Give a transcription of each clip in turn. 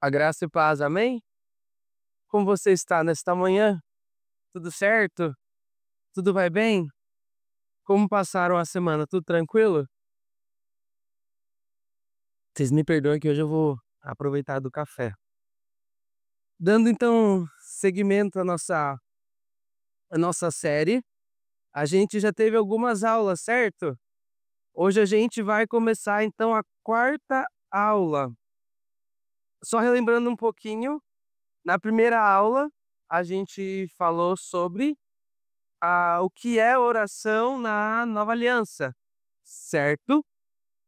A graça e paz, amém? Como você está nesta manhã? Tudo certo? Tudo vai bem? Como passaram a semana? Tudo tranquilo? Vocês me perdoem que hoje eu vou aproveitar do café. Dando então seguimento à nossa série, a gente já teve algumas aulas, certo? Hoje a gente vai começar então a quarta aula. Só relembrando um pouquinho, na primeira aula a gente falou sobre o que é oração na Nova Aliança, certo?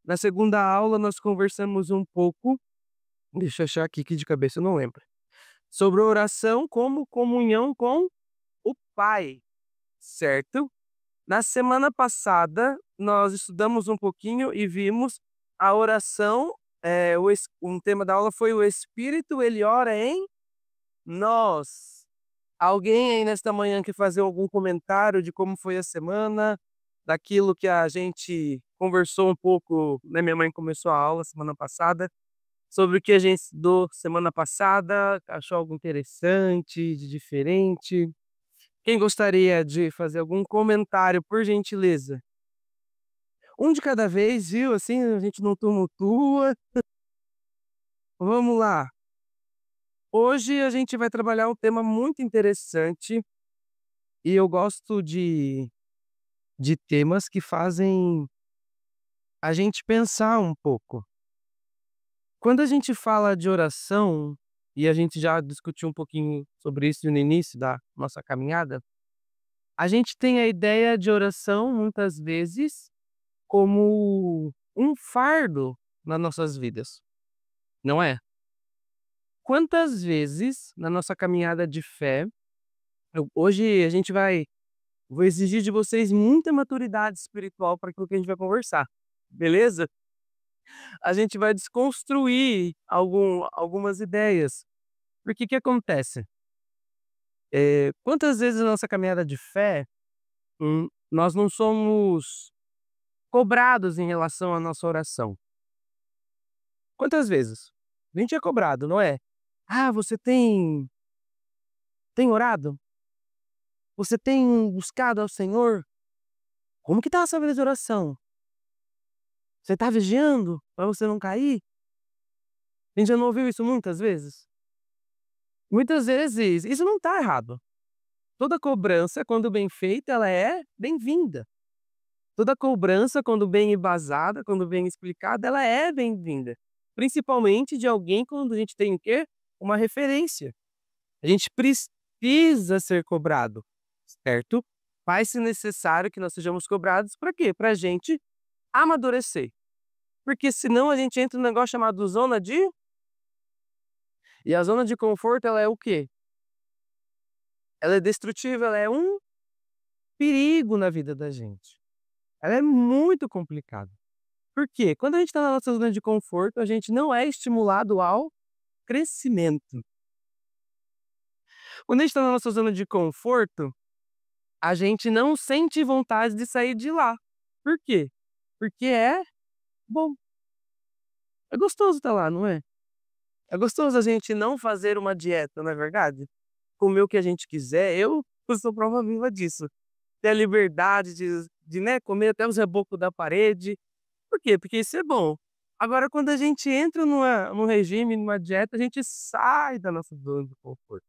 Na segunda aula nós conversamos um pouco, deixa eu achar aqui que de cabeça eu não lembro, sobre oração como comunhão com o Pai, certo? Na semana passada nós estudamos um pouquinho e vimos a oração, um tema da aula foi o Espírito, ele ora em nós. Alguém aí nesta manhã quer fazer algum comentário de como foi a semana, daquilo que a gente conversou um pouco, né? Minha mãe começou a aula semana passada, sobre o que a gente estudou semana passada, achou algo interessante, de diferente. Quem gostaria de fazer algum comentário, por gentileza? Um de cada vez, viu? Assim a gente não tumultua. Vamos lá. Hoje a gente vai trabalhar um tema muito interessante e eu gosto de temas que fazem a gente pensar um pouco. Quando a gente fala de oração, e a gente já discutiu um pouquinho sobre isso no início da nossa caminhada, a gente tem a ideia de oração muitas vezes como um fardo nas nossas vidas, não é? Quantas vezes na nossa caminhada de fé, hoje a gente vou exigir de vocês muita maturidade espiritual para aquilo que a gente vai conversar, beleza? A gente vai desconstruir algumas ideias. Porque que acontece? Quantas vezes na nossa caminhada de fé, nós não somos cobrados em relação à nossa oração? Quantas vezes? A gente é cobrado, não é? "Ah, você tem orado? Você tem buscado ao Senhor? Como que tá a sua vida de oração? Você tá vigiando para você não cair?" A gente já não ouviu isso muitas vezes? Muitas vezes isso não tá errado. Toda cobrança, quando bem feita, ela é bem-vinda. Toda cobrança, quando bem embasada, quando bem explicada, ela é bem-vinda. Principalmente de alguém quando a gente tem o quê? Uma referência. A gente precisa ser cobrado, certo? Faz-se necessário que nós sejamos cobrados para quê? Para a gente amadurecer. Porque senão a gente entra num negócio chamado zona de... E a zona de conforto, ela é o quê? Ela é destrutiva, ela é um perigo na vida da gente. Ela é muito complicada. Por quê? Quando a gente está na nossa zona de conforto, a gente não é estimulado ao crescimento. Quando a gente está na nossa zona de conforto, a gente não sente vontade de sair de lá. Por quê? Porque é bom. É gostoso estar lá, não é? É gostoso a gente não fazer uma dieta, não é verdade? Comer o que a gente quiser. Eu sou prova viva disso. Ter a liberdade de, né, comer até os rebocos da parede. Por quê? Porque isso é bom. Agora, quando a gente entra num regime, numa dieta, a gente sai da nossa zona de conforto.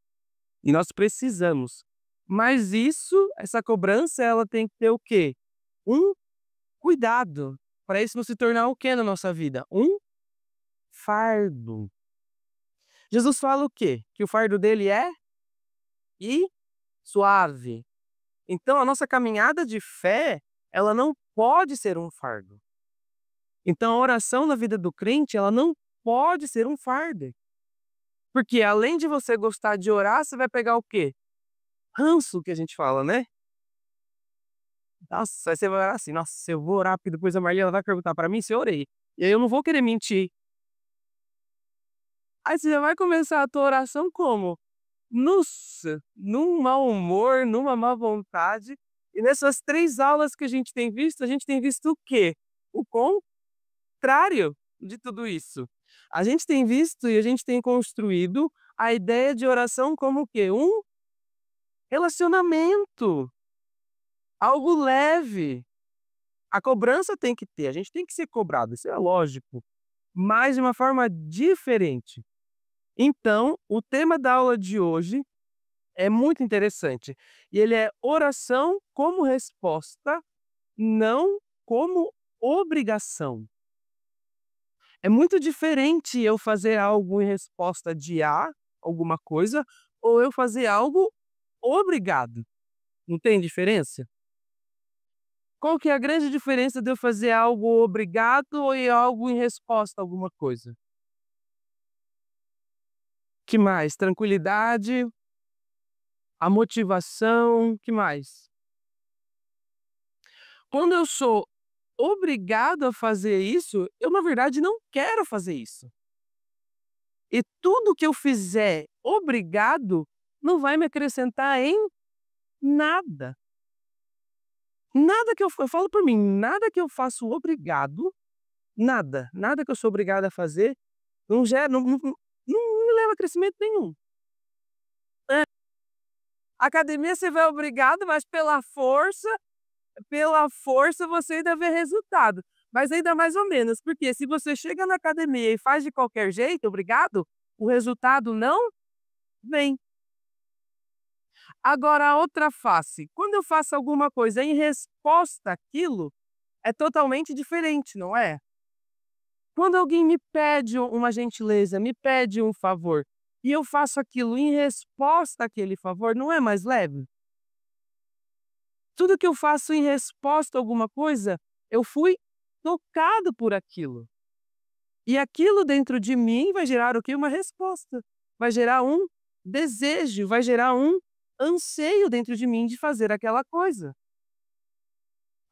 E nós precisamos. Mas essa cobrança, ela tem que ter o quê? Um cuidado. Para isso não se tornar o quê na nossa vida? Um fardo. Jesus fala o quê? Que o fardo dele é e suave. Então, a nossa caminhada de fé, ela não pode ser um fardo. Então, a oração na vida do crente, ela não pode ser um fardo. Porque além de você gostar de orar, você vai pegar o quê? Ranço, que a gente fala, né? Nossa, aí você vai orar assim: "Nossa, eu vou orar, porque depois a Marlene vai perguntar pra mim se eu orei. E aí eu não vou querer mentir." Aí você já vai começar a tua oração como? Nossa, num mau humor, numa má vontade. E nessas 3 aulas que a gente tem visto o quê? O contrário. de tudo isso? A gente tem visto e a gente tem construído a ideia de oração como o quê? Um relacionamento, algo leve. A cobrança tem que ter, a gente tem que ser cobrado, isso é lógico, mas de uma forma diferente. Então, o tema da aula de hoje é muito interessante, e ele é oração como resposta, não como obrigação. É muito diferente eu fazer algo em resposta de alguma coisa, ou eu fazer algo obrigado. Não tem diferença? Qual que é a grande diferença de eu fazer algo obrigado ou algo em resposta a alguma coisa? Que mais? Tranquilidade, a motivação, que mais? Quando eu sou obrigado a fazer isso, eu na verdade não quero fazer isso. E tudo que eu fizer obrigado não vai me acrescentar em nada. Nada que eu falo por mim, nada que eu faço obrigado, nada que eu sou obrigado a fazer, não gera não me leva a crescimento nenhum. É, academia você vai obrigado, mas pela força você ainda vê resultado. Mas ainda mais ou menos, porque se você chega na academia e faz de qualquer jeito, obrigado, o resultado não vem. Agora a outra face, quando eu faço alguma coisa em resposta àquilo, é totalmente diferente, não é? Quando alguém me pede uma gentileza, me pede um favor, e eu faço aquilo em resposta àquele favor, não é mais leve? Tudo que eu faço em resposta a alguma coisa, eu fui tocado por aquilo. E aquilo dentro de mim vai gerar o quê? Uma resposta. Vai gerar um desejo, vai gerar um anseio dentro de mim de fazer aquela coisa.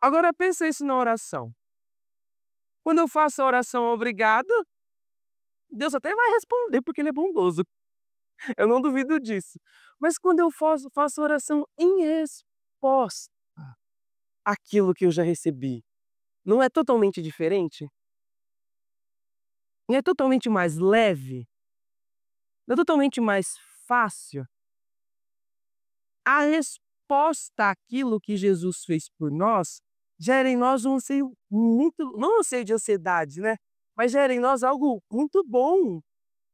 Agora pensa isso na oração. Quando eu faço a oração obrigado, Deus até vai responder porque ele é bondoso. Eu não duvido disso. Mas quando eu faço oração em resposta àquilo que eu já recebi, não é totalmente diferente? Não é totalmente mais leve? Não é totalmente mais fácil? A resposta àquilo que Jesus fez por nós gera em nós um anseio muito, não um anseio de ansiedade, né? Mas gera em nós algo muito bom,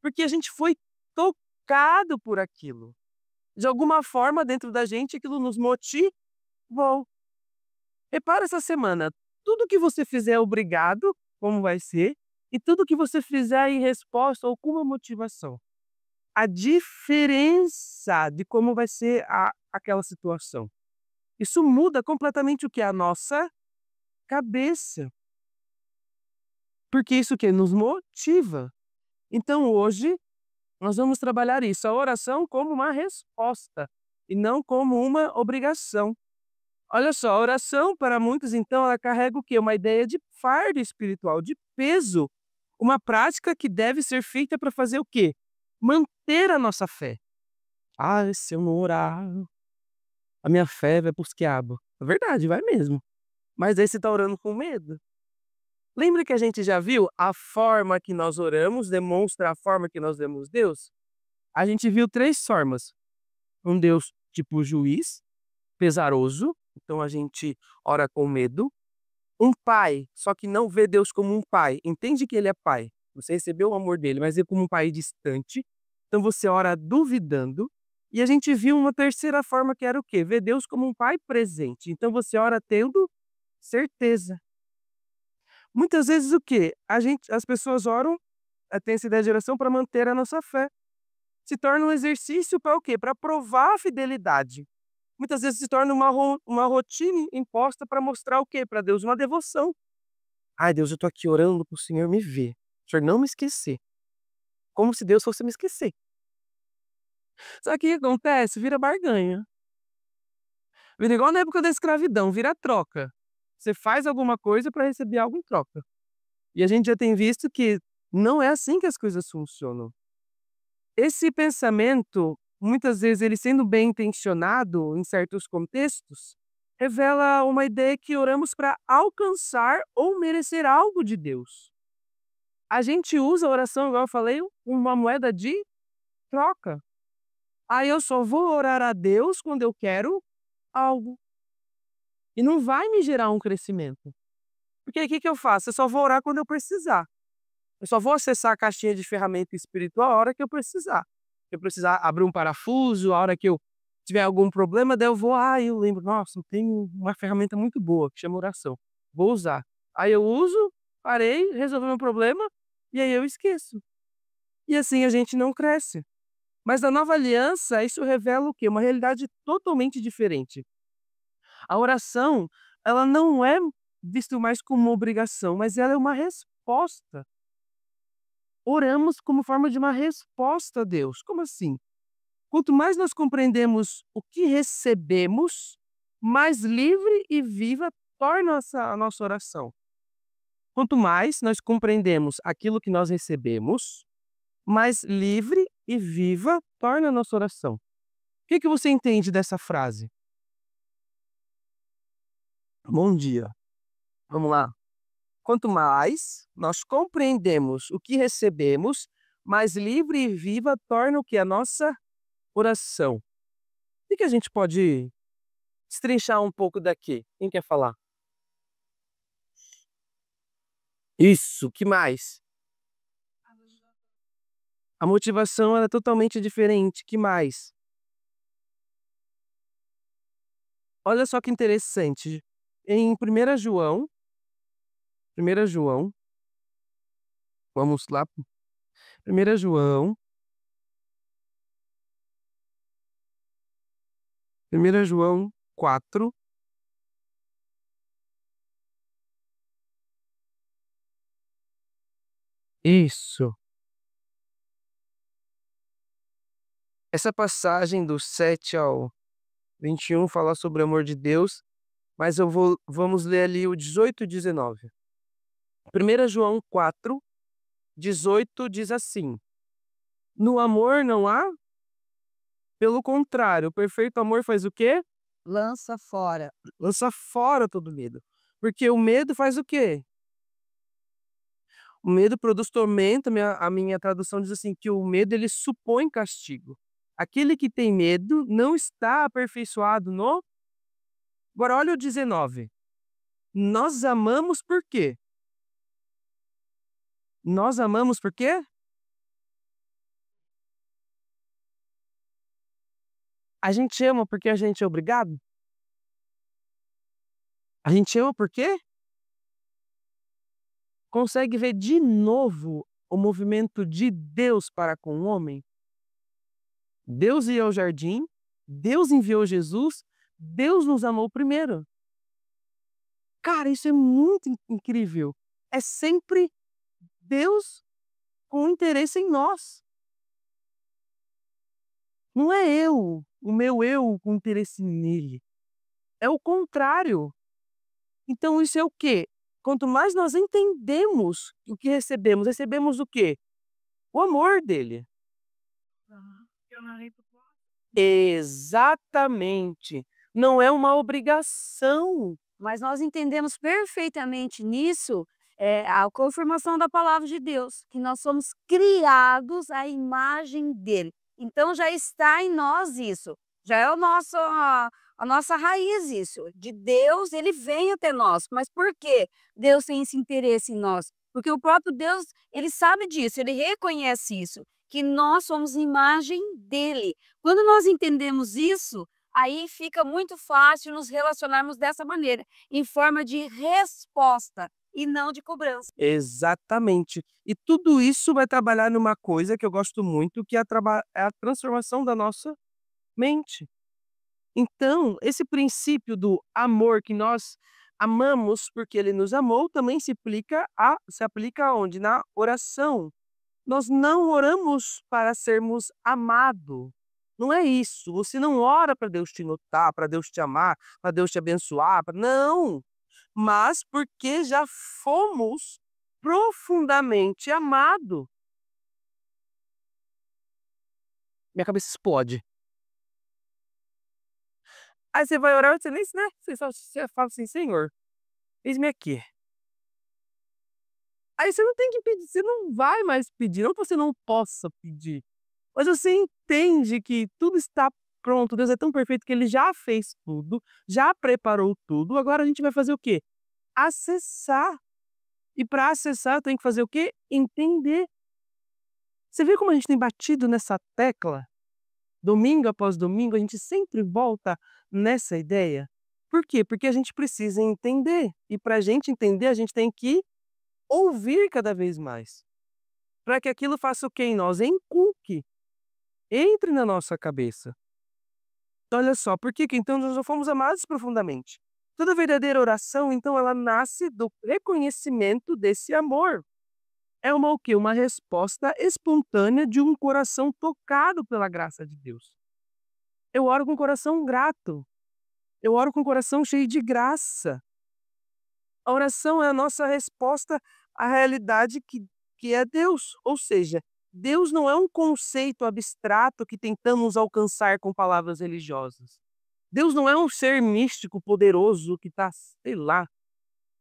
porque a gente foi tocado por aquilo. De alguma forma, dentro da gente, aquilo nos motivou. Repara essa semana, tudo que você fizer obrigado, como vai ser, e tudo que você fizer em resposta ou com uma motivação. A diferença de como vai ser aquela situação. Isso muda completamente o que? A nossa cabeça. Porque isso que nos motiva. Então hoje nós vamos trabalhar isso, a oração como uma resposta e não como uma obrigação. Olha só, a oração para muitos então ela carrega o quê? Uma ideia de fardo espiritual, de peso, uma prática que deve ser feita para fazer o quê? Manter a nossa fé. Ah, se eu não orar, a minha fé vai pros quiabo. É verdade, vai mesmo. Mas aí você está orando com medo. Lembra que a gente já viu a forma que nós oramos demonstra a forma que nós vemos Deus? A gente viu 3 formas. Um Deus tipo juiz, pesaroso, então a gente ora com medo. Um pai, só que não vê Deus como um pai, entende que ele é pai. Você recebeu o amor dele, mas vê como um pai distante. Então você ora duvidando. E a gente viu uma terceira forma que era o quê? Ver Deus como um pai presente. Então você ora tendo certeza. Muitas vezes o quê? As pessoas oram, têm essa ideia de oração para manter a nossa fé. Se torna um exercício para o quê? Para provar a fidelidade. Muitas vezes se torna uma rotina imposta para mostrar o quê? Para Deus uma devoção. Ai Deus, eu estou aqui orando para o Senhor me ver, o Senhor não me esquecer. Como se Deus fosse me esquecer. Só que o que acontece? Vira barganha. Vira igual na época da escravidão, vira troca. Você faz alguma coisa para receber algo em troca. E a gente já tem visto que não é assim que as coisas funcionam. Esse pensamento, muitas vezes ele sendo bem intencionado em certos contextos, revela uma ideia que oramos para alcançar ou merecer algo de Deus. A gente usa a oração, igual eu falei, uma moeda de troca. Aí eu só vou orar a Deus quando eu quero algo. E não vai me gerar um crescimento. Porque aí o que que eu faço? Eu só vou orar quando eu precisar. Eu só vou acessar a caixinha de ferramenta espiritual a hora que eu precisar. Se eu precisar abrir um parafuso, a hora que eu tiver algum problema, daí eu vou, eu lembro, nossa, eu tenho uma ferramenta muito boa que chama oração. Vou usar. Aí eu uso, parei, resolvi meu problema, e aí eu esqueço. E assim a gente não cresce. Mas na nova aliança, isso revela o quê? Uma realidade totalmente diferente. A oração, ela não é vista mais como uma obrigação, mas ela é uma resposta. Oramos como forma de uma resposta a Deus. Como assim? Quanto mais nós compreendemos o que recebemos, mais livre e viva torna a nossa oração. Quanto mais nós compreendemos aquilo que nós recebemos, mais livre e viva torna a nossa oração. O que que você entende dessa frase? Bom dia. Vamos lá. Quanto mais nós compreendemos o que recebemos, mais livre e viva torna o que? A nossa oração. O que que a gente pode destrinchar um pouco daqui? Quem quer falar? Isso, que mais? A motivação ela é totalmente diferente. Que mais? Olha só que interessante. Em 1 João, vamos lá. 1 João, 1 João 4. Isso. Essa passagem do 7 ao 21 fala sobre o amor de Deus, mas vamos ler ali o 18 e 19. 1 João 4, 18 diz assim: No amor não há, pelo contrário, o perfeito amor faz o quê? Lança fora. Lança fora todo medo. Porque o medo faz o quê? O medo produz tormento, a minha tradução diz assim, que o medo ele supõe castigo. Aquele que tem medo não está aperfeiçoado no... Agora olha o 19. Nós amamos por quê? Nós amamos por quê? A gente ama porque a gente é obrigado? A gente ama por quê? Consegue ver de novo o movimento de Deus para com o homem? Deus ia ao jardim, Deus enviou Jesus, Deus nos amou primeiro. Cara, isso é muito incrível. É sempre Deus com interesse em nós. Não é o meu eu com interesse nele. É o contrário. Então isso é o quê? Quanto mais nós entendemos o que recebemos, recebemos o quê? O amor dele. Exatamente. Não é uma obrigação. Mas nós entendemos perfeitamente nisso, a confirmação da palavra de Deus, que nós somos criados à imagem dele. Então já está em nós isso, já é a nossa raiz isso, de Deus ele vem até nós. Mas por que Deus tem esse interesse em nós? Porque o próprio Deus, ele sabe disso, ele reconhece isso, que nós somos imagem dele. Quando nós entendemos isso, aí fica muito fácil nos relacionarmos dessa maneira, em forma de resposta e não de cobrança. Exatamente. E tudo isso vai trabalhar numa coisa que eu gosto muito, que é a transformação da nossa mente. Então, esse princípio do amor que nós amamos porque ele nos amou, também se aplica aonde? Na oração. Nós não oramos para sermos amados. Não é isso. Você não ora para Deus te notar, para Deus te amar, para Deus te abençoar. Não. Mas porque já fomos profundamente amados. Minha cabeça explode. Aí você vai orar, você nem, né? Você fala assim, Senhor, eis-me aqui. Aí você não tem que pedir, você não vai mais pedir, não que você não possa pedir, mas você entende que tudo está pronto, Deus é tão perfeito que ele já fez tudo, já preparou tudo, agora a gente vai fazer o quê? Acessar. E para acessar eu tenho que fazer o quê? Entender. Você vê como a gente tem batido nessa tecla? Domingo após domingo, a gente sempre volta nessa ideia. Por quê? Porque a gente precisa entender. E para a gente entender, a gente tem que ouvir cada vez mais. Para que aquilo faça o quê em nós? Encuque, entre na nossa cabeça. Então, olha só, por que então nós não fomos amados profundamente? Toda verdadeira oração, então, ela nasce do reconhecimento desse amor. É uma o quê? Uma resposta espontânea de um coração tocado pela graça de Deus. Eu oro com o coração grato. Eu oro com o coração cheio de graça. A oração é a nossa resposta à realidade que é Deus. Ou seja, Deus não é um conceito abstrato que tentamos alcançar com palavras religiosas. Deus não é um ser místico poderoso que está, sei lá,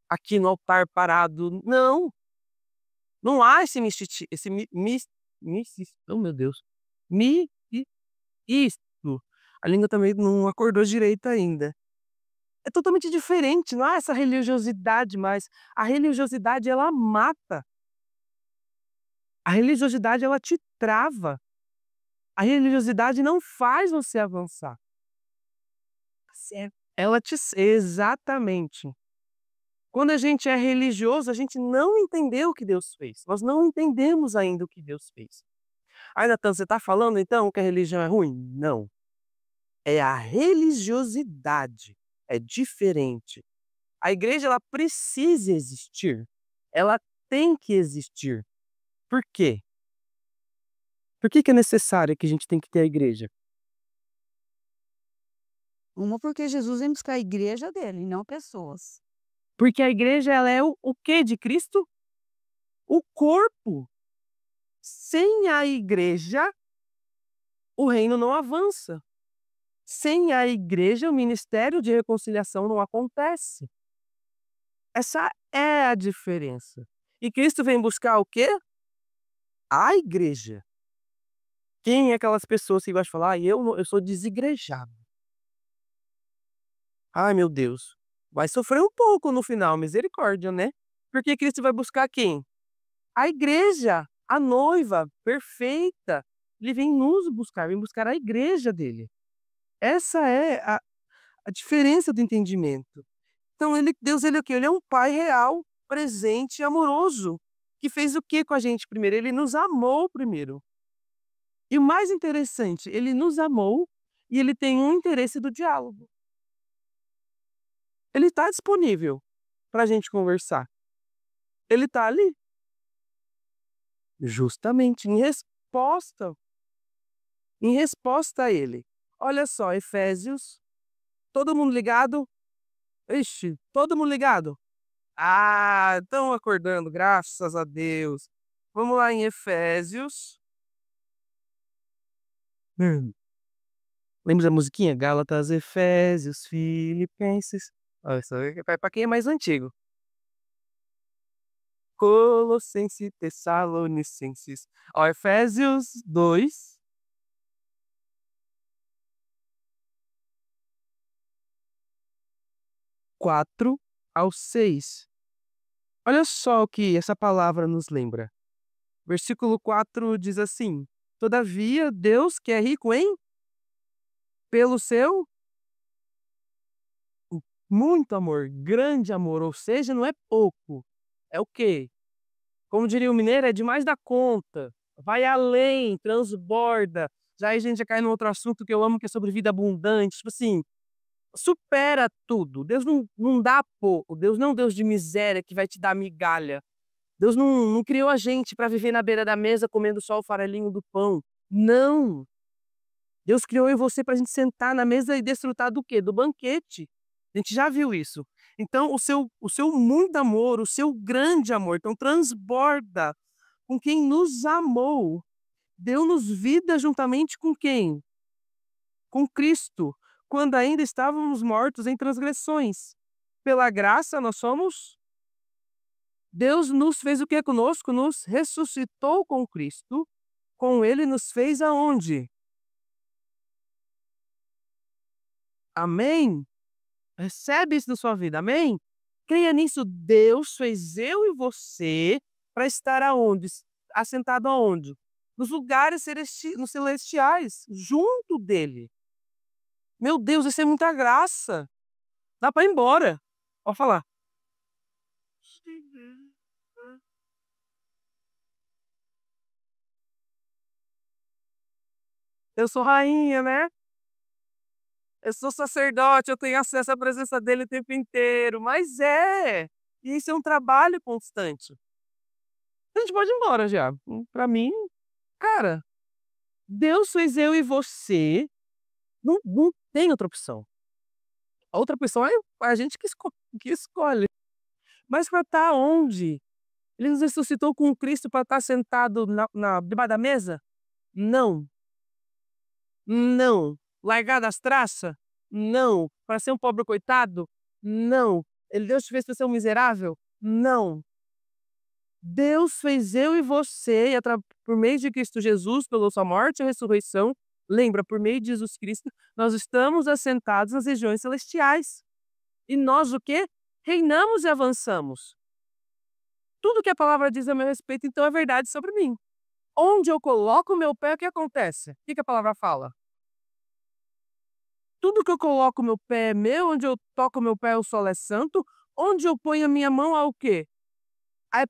aqui no altar parado. Não. Não há esse mistici esse mistici oh meu Deus, mi i isto. A língua também não acordou direito ainda. É totalmente diferente, não há essa religiosidade mais. A religiosidade ela mata. A religiosidade ela te trava. A religiosidade não faz você avançar. Certo. Ela te exatamente. Quando a gente é religioso, a gente não entendeu o que Deus fez. Nós não entendemos ainda o que Deus fez. Aí, Natan, você está falando então que a religião é ruim? Não. É a religiosidade. É diferente. A igreja ela precisa existir. Ela tem que existir. Por quê? Por que é necessário que a gente tem que ter a igreja? Uma porque Jesus vem buscar a igreja dele, não pessoas. Porque a igreja ela é o quê de Cristo? O corpo. Sem a igreja, o reino não avança. Sem a igreja, o ministério de reconciliação não acontece. Essa é a diferença. E Cristo vem buscar o quê? A igreja. Quem é aquelas pessoas que gostam de falar: eu sou desigrejado. Ai, meu Deus. Vai sofrer um pouco no final, misericórdia, né? Porque Cristo vai buscar quem? A igreja, a noiva perfeita. Ele vem nos buscar, vem buscar a igreja dele. Essa é a diferença do entendimento. Então, Deus, ele é o quê? Ele é um pai real, presente e amoroso, que fez o quê com a gente primeiro? Ele nos amou primeiro. E o mais interessante, ele nos amou e ele tem um interesse do diálogo. Ele está disponível para a gente conversar. Ele está ali. Justamente em resposta a ele. Olha só, Efésios, todo mundo ligado? Ixi, todo mundo ligado? Ah, estão acordando, graças a Deus. Vamos lá em Efésios. Lembra da musiquinha? Gálatas, Efésios, Filipenses. Olha só, para quem é mais antigo. Colossenses, Tessalonicenses. Ó, Efésios 2. Quatro ao 6. Olha só o que essa palavra nos lembra. Versículo 4 diz assim: Todavia, Deus que é rico em pelo seu muito amor, grande amor, ou seja, não é pouco. É o quê? Como diria o mineiro, é demais da conta. Vai além, transborda. Já aí a gente já cai num outro assunto que eu amo, que é sobre vida abundante. Tipo assim, supera tudo. Deus não dá pouco. Deus não é um Deus de miséria que vai te dar migalha. Deus não criou a gente para viver na beira da mesa comendo só o farelinho do pão. Não. Deus criou eu e você para a gente sentar na mesa e desfrutar do quê? Do banquete. A gente já viu isso. Então, o seu muito amor, o seu grande amor, então transborda com quem nos amou. Deu-nos vida juntamente com quem? Com Cristo, quando ainda estávamos mortos em transgressões. Pela graça nós somos Deus nos fez o que conosco? Nos ressuscitou com Cristo. Com ele nos fez aonde? Amém? Recebe isso na sua vida, amém? Creia nisso, Deus fez eu e você para estar aonde? Assentado aonde? Nos lugares nos celestiais, junto dele. Meu Deus, isso é muita graça. Dá para ir embora. Pode falar. Eu sou rainha, né? Eu sou sacerdote, eu tenho acesso à presença dele o tempo inteiro. Mas e isso é um trabalho constante. A gente pode ir embora já. Para mim, cara, Deus fez eu e você. Não tem outra opção. A outra opção é a gente que escolhe. Mas para estar onde? Ele nos ressuscitou com Cristo para estar sentado debaixo da mesa? Não. Não. Largar das traças? Não. Para ser um pobre coitado? Não. Deus te fez para ser um miserável? Não. Deus fez eu e você, por meio de Cristo Jesus, pela sua morte e ressurreição, lembra, por meio de Jesus Cristo, nós estamos assentados nas regiões celestiais. E nós o quê? Reinamos e avançamos. Tudo que a palavra diz a meu respeito, então, é verdade sobre mim. Onde eu coloco o meu pé, o que acontece? O que a palavra fala? Tudo que eu coloco o meu pé é meu, onde eu toco o meu pé o solo é santo, onde eu ponho a minha mão há o quê?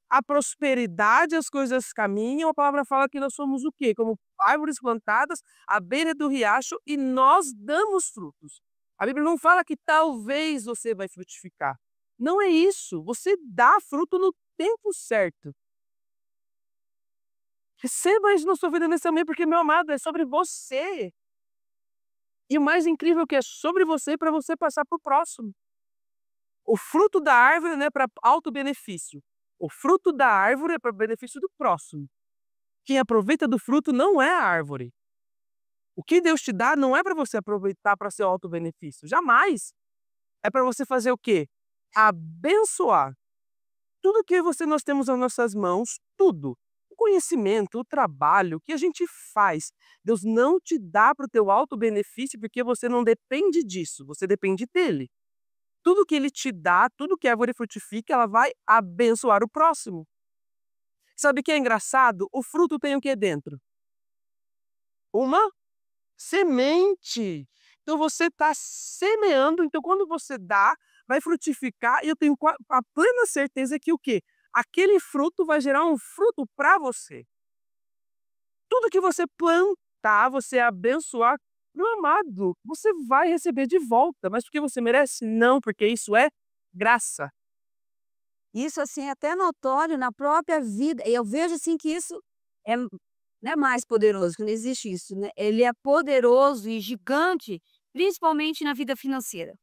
A prosperidade, as coisas caminham, a palavra fala que nós somos o quê? Como árvores plantadas à beira do riacho e nós damos frutos. A Bíblia não fala que talvez você vai frutificar. Não é isso. Você dá fruto no tempo certo. Receba isso na sua vida nesse momento, porque, meu amado, é sobre você. E o mais incrível é que é sobre você para você passar para o próximo. O fruto da árvore não é para auto-benefício. O fruto da árvore é para benefício do próximo. Quem aproveita do fruto não é a árvore. O que Deus te dá não é para você aproveitar para seu auto-benefício. Jamais. É para você fazer o quê? Abençoar. Tudo que nós temos nas nossas mãos, tudo. O conhecimento, o trabalho, o que a gente faz. Deus não te dá para o teu auto-benefício porque você não depende disso. Você depende dele. Tudo que ele te dá, tudo que a árvore frutifica, ela vai abençoar o próximo. Sabe o que é engraçado? O fruto tem o que dentro? Uma semente. Então você está semeando, então quando você dá, vai frutificar, e eu tenho a plena certeza que o quê? Aquele fruto vai gerar um fruto para você. Tudo que você plantar, você abençoar, meu amado, você vai receber de volta. Mas porque você merece? Não, porque isso é graça. Isso, assim, é até notório na própria vida. E eu vejo, assim, que isso é não é mais poderoso, que não existe isso, né. Ele é poderoso e gigante, principalmente na vida financeira.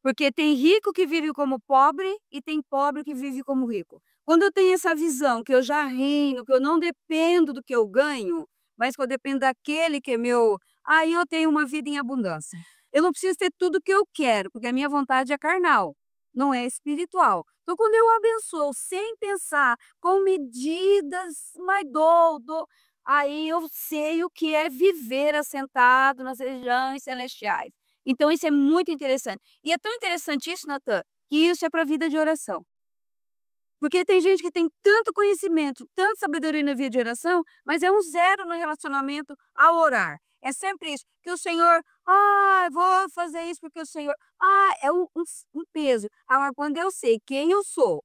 Porque tem rico que vive como pobre e tem pobre que vive como rico. Quando eu tenho essa visão que eu já reino, que eu não dependo do que eu ganho, mas que eu dependo daquele que é meu, aí eu tenho uma vida em abundância. Eu não preciso ter tudo o que eu quero, porque a minha vontade é carnal, não é espiritual. Então, quando eu abençoo sem pensar, com medidas, mas dou, aí eu sei o que é viver assentado nas regiões celestiais. Então isso é muito interessante. E é tão interessante isso, Natan, que isso é para a vida de oração. Porque tem gente que tem tanto conhecimento, tanta sabedoria na vida de oração, mas é um zero no relacionamento ao orar. É sempre isso, que o Senhor, vou fazer isso porque o Senhor, é um peso. Agora, quando eu sei quem eu sou,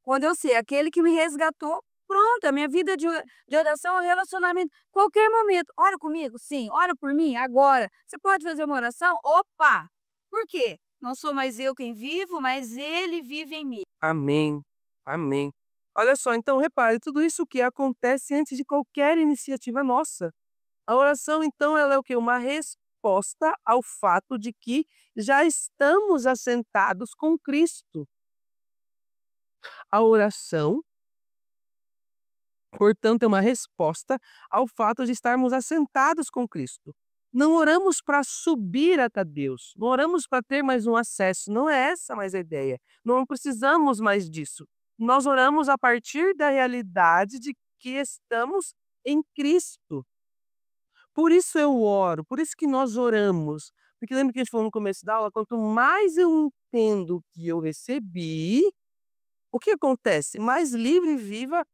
quando eu sei aquele que me resgatou, pronto, a minha vida de oração é um relacionamento. Qualquer momento, ora comigo? Sim. Ora por mim? Agora. Você pode fazer uma oração? Opa! Por quê? Não sou mais eu quem vivo, mas ele vive em mim. Amém. Amém. Olha só, então repare, tudo isso que acontece antes de qualquer iniciativa nossa. A oração, então, ela é o quê? Uma resposta ao fato de que já estamos assentados com Cristo. A oração, portanto, é uma resposta ao fato de estarmos assentados com Cristo. Não oramos para subir até Deus, não oramos para ter mais um acesso, não é essa mais a ideia. Não precisamos mais disso. Nós oramos a partir da realidade de que estamos em Cristo. Por isso eu oro, por isso que nós oramos. Porque lembra que a gente falou no começo da aula, quanto mais eu entendo o que eu recebi, o que acontece? Mais livre e viva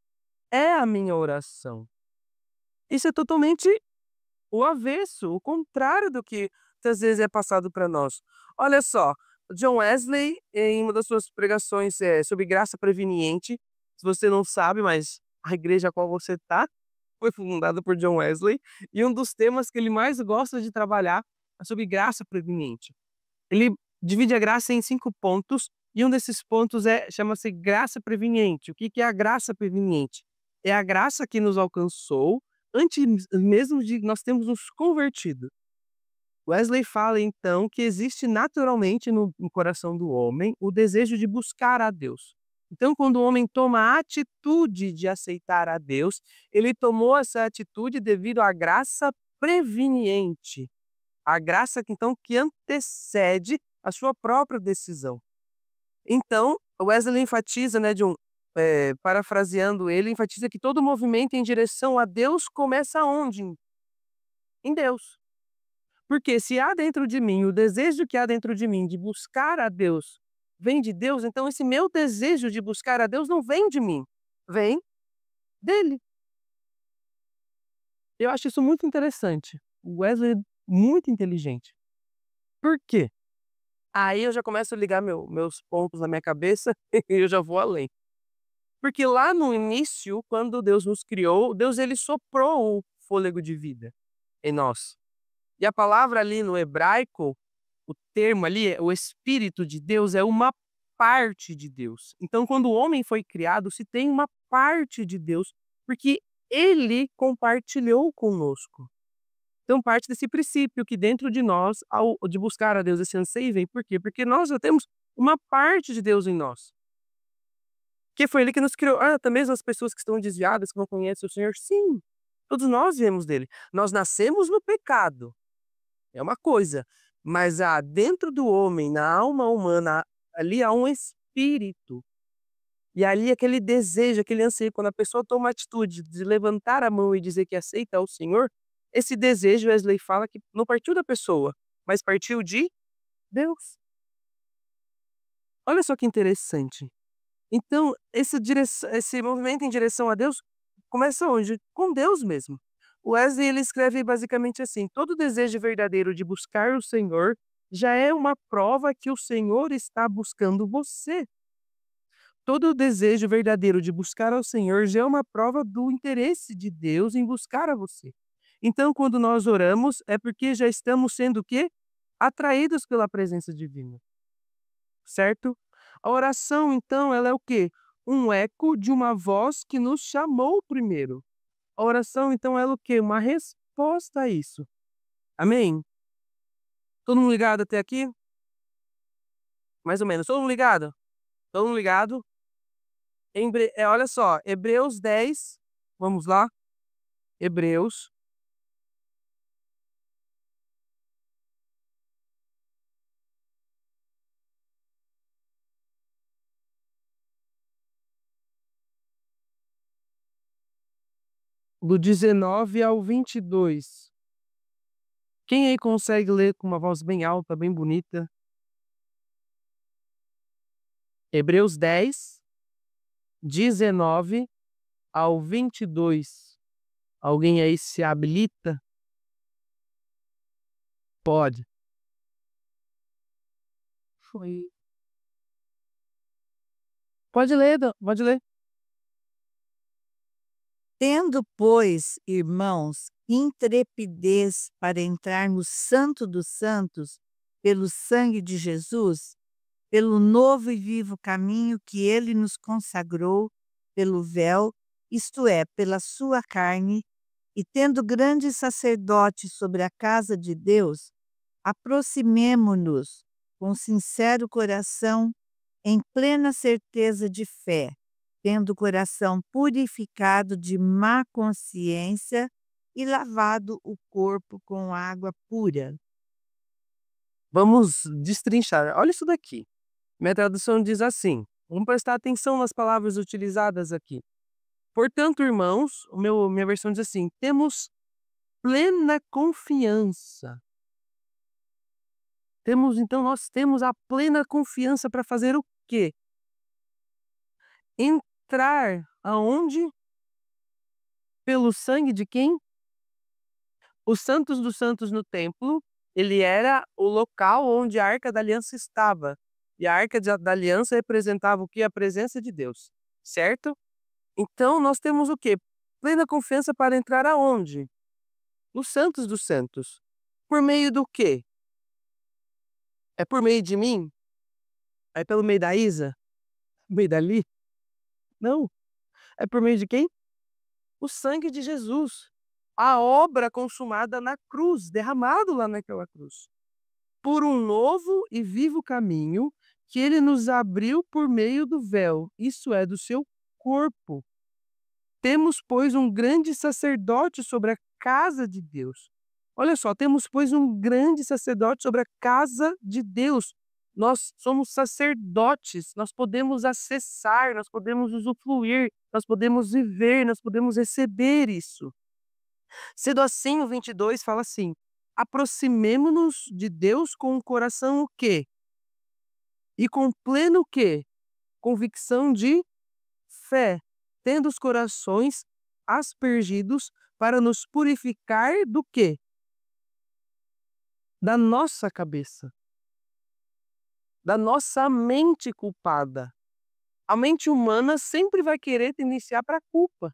é a minha oração. Isso é totalmente o avesso, o contrário do que muitas vezes é passado para nós. Olha só, John Wesley, em uma das suas pregações sobre graça preveniente, se você não sabe, mas a igreja a qual você está foi fundada por John Wesley, e um dos temas que ele mais gosta de trabalhar é sobre graça preveniente. Ele divide a graça em 5 pontos, e um desses pontos chama-se graça preveniente. O que que é a graça preveniente? É a graça que nos alcançou antes mesmo de nós termos nos convertido. Wesley fala então que existe naturalmente no coração do homem o desejo de buscar a Deus. Então, quando o homem toma a atitude de aceitar a Deus, ele tomou essa atitude devido à graça preveniente. A graça então que antecede a sua própria decisão. Então, Wesley enfatiza, né, parafraseando ele, enfatiza que todo movimento em direção a Deus começa onde? Em Deus. Porque se há dentro de mim, o desejo que há dentro de mim de buscar a Deus vem de Deus, então esse meu desejo de buscar a Deus não vem de mim, vem dele. Eu acho isso muito interessante. O Wesley é muito inteligente. Por quê? Aí eu já começo a ligar meus pontos na minha cabeça e eu já vou além. Porque lá no início, quando Deus nos criou, Deus ele soprou o fôlego de vida em nós. E a palavra ali no hebraico, o termo ali, o Espírito de Deus é uma parte de Deus. Então, quando o homem foi criado, se tem uma parte de Deus, porque ele compartilhou conosco. Então, parte desse princípio que dentro de nós, de buscar a Deus, esse anseio vem. Por quê? Porque nós já temos uma parte de Deus em nós. Que foi ele que nos criou. Ah, também as pessoas que estão desviadas, que não conhecem o Senhor. Sim, todos nós viemos dele. Nós nascemos no pecado. É uma coisa. Mas dentro do homem, na alma humana, ali há um espírito. E ali aquele desejo, aquele anseio, quando a pessoa toma a atitude de levantar a mão e dizer que aceita o Senhor, esse desejo, Wesley fala que não partiu da pessoa, mas partiu de Deus. Olha só que interessante. Então, esse movimento em direção a Deus começa onde? Com Deus mesmo. O Wesley ele escreve basicamente assim: todo desejo verdadeiro de buscar o Senhor já é uma prova que o Senhor está buscando você. Todo desejo verdadeiro de buscar ao Senhor já é uma prova do interesse de Deus em buscar a você. Então, quando nós oramos, é porque já estamos sendo o quê? Atraídos pela presença divina, certo? A oração, então, ela é o quê? Um eco de uma voz que nos chamou primeiro. A oração, então, ela é o quê? Uma resposta a isso. Amém? Todo mundo ligado até aqui? Mais ou menos. Todo mundo ligado? Todo mundo ligado? Olha só, Hebreus 10, vamos lá? Hebreus. Do 19 ao 22. Quem aí consegue ler com uma voz bem alta, bem bonita? Hebreus 10, 19 ao 22. Alguém aí se habilita? Pode. Foi. Pode ler, pode ler. Tendo, pois, irmãos, intrepidez para entrar no Santo dos Santos, pelo sangue de Jesus, pelo novo e vivo caminho que ele nos consagrou, pelo véu, isto é, pela sua carne, e tendo grande sacerdote sobre a casa de Deus, aproximemo-nos com sincero coração, em plena certeza de fé, tendo o coração purificado de má consciência e lavado o corpo com água pura. Vamos destrinchar. Olha isso daqui. Minha tradução diz assim: Vamos prestar atenção nas palavras utilizadas aqui. Portanto, irmãos, minha versão diz assim: temos plena confiança. Nós temos a plena confiança para fazer o quê? Entrar aonde? Pelo sangue de quem? Os santos dos santos no templo, ele era o local onde a Arca da Aliança estava. E a Arca da Aliança representava o quê? A presença de Deus, certo? Então, nós temos o quê? Plena confiança para entrar aonde? Nos santos dos santos. Por meio do quê? É por meio de mim? É pelo meio da Isa? Por meio da Li? Não. É por meio de quem? O sangue de Jesus. A obra consumada na cruz, derramado lá naquela cruz. Por um novo e vivo caminho que ele nos abriu por meio do véu, isso é, do seu corpo. Temos, pois, um grande sacerdote sobre a casa de Deus. Olha só, temos, pois, um grande sacerdote sobre a casa de Deus. Nós somos sacerdotes, nós podemos acessar, nós podemos usufruir, nós podemos viver, nós podemos receber isso. Sendo assim, o 22 fala assim: aproximemo-nos de Deus com um coração o quê? E com pleno o quê? Convicção de fé, tendo os corações aspergidos para nos purificar do quê? Da nossa cabeça, da nossa mente culpada. A mente humana sempre vai querer tendenciar para a culpa.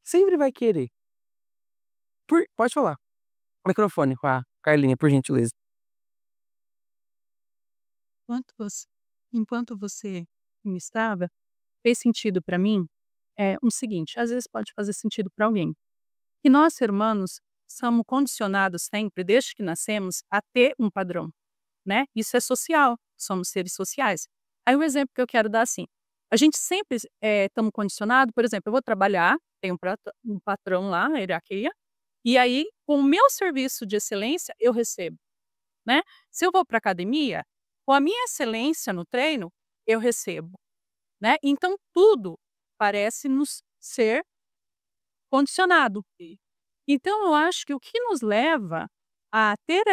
Sempre vai querer. Pode falar. Microfone com a Carlinha, por gentileza. Enquanto você ministrava, fez sentido para mim o seguinte, às vezes pode fazer sentido para alguém, que nós, ser humanos, somos condicionados sempre, desde que nascemos, a ter um padrão, né? Isso é social, somos seres sociais. Aí o exemplo que eu quero dar assim, a gente sempre estamos condicionados, por exemplo, eu vou trabalhar, tem um patrão lá, na hierarquia, e aí, com o meu serviço de excelência, eu recebo, né? Se eu vou para a academia, com a minha excelência no treino, eu recebo, né? Então, tudo parece nos ser condicionado. Então, eu acho que o que nos leva a ter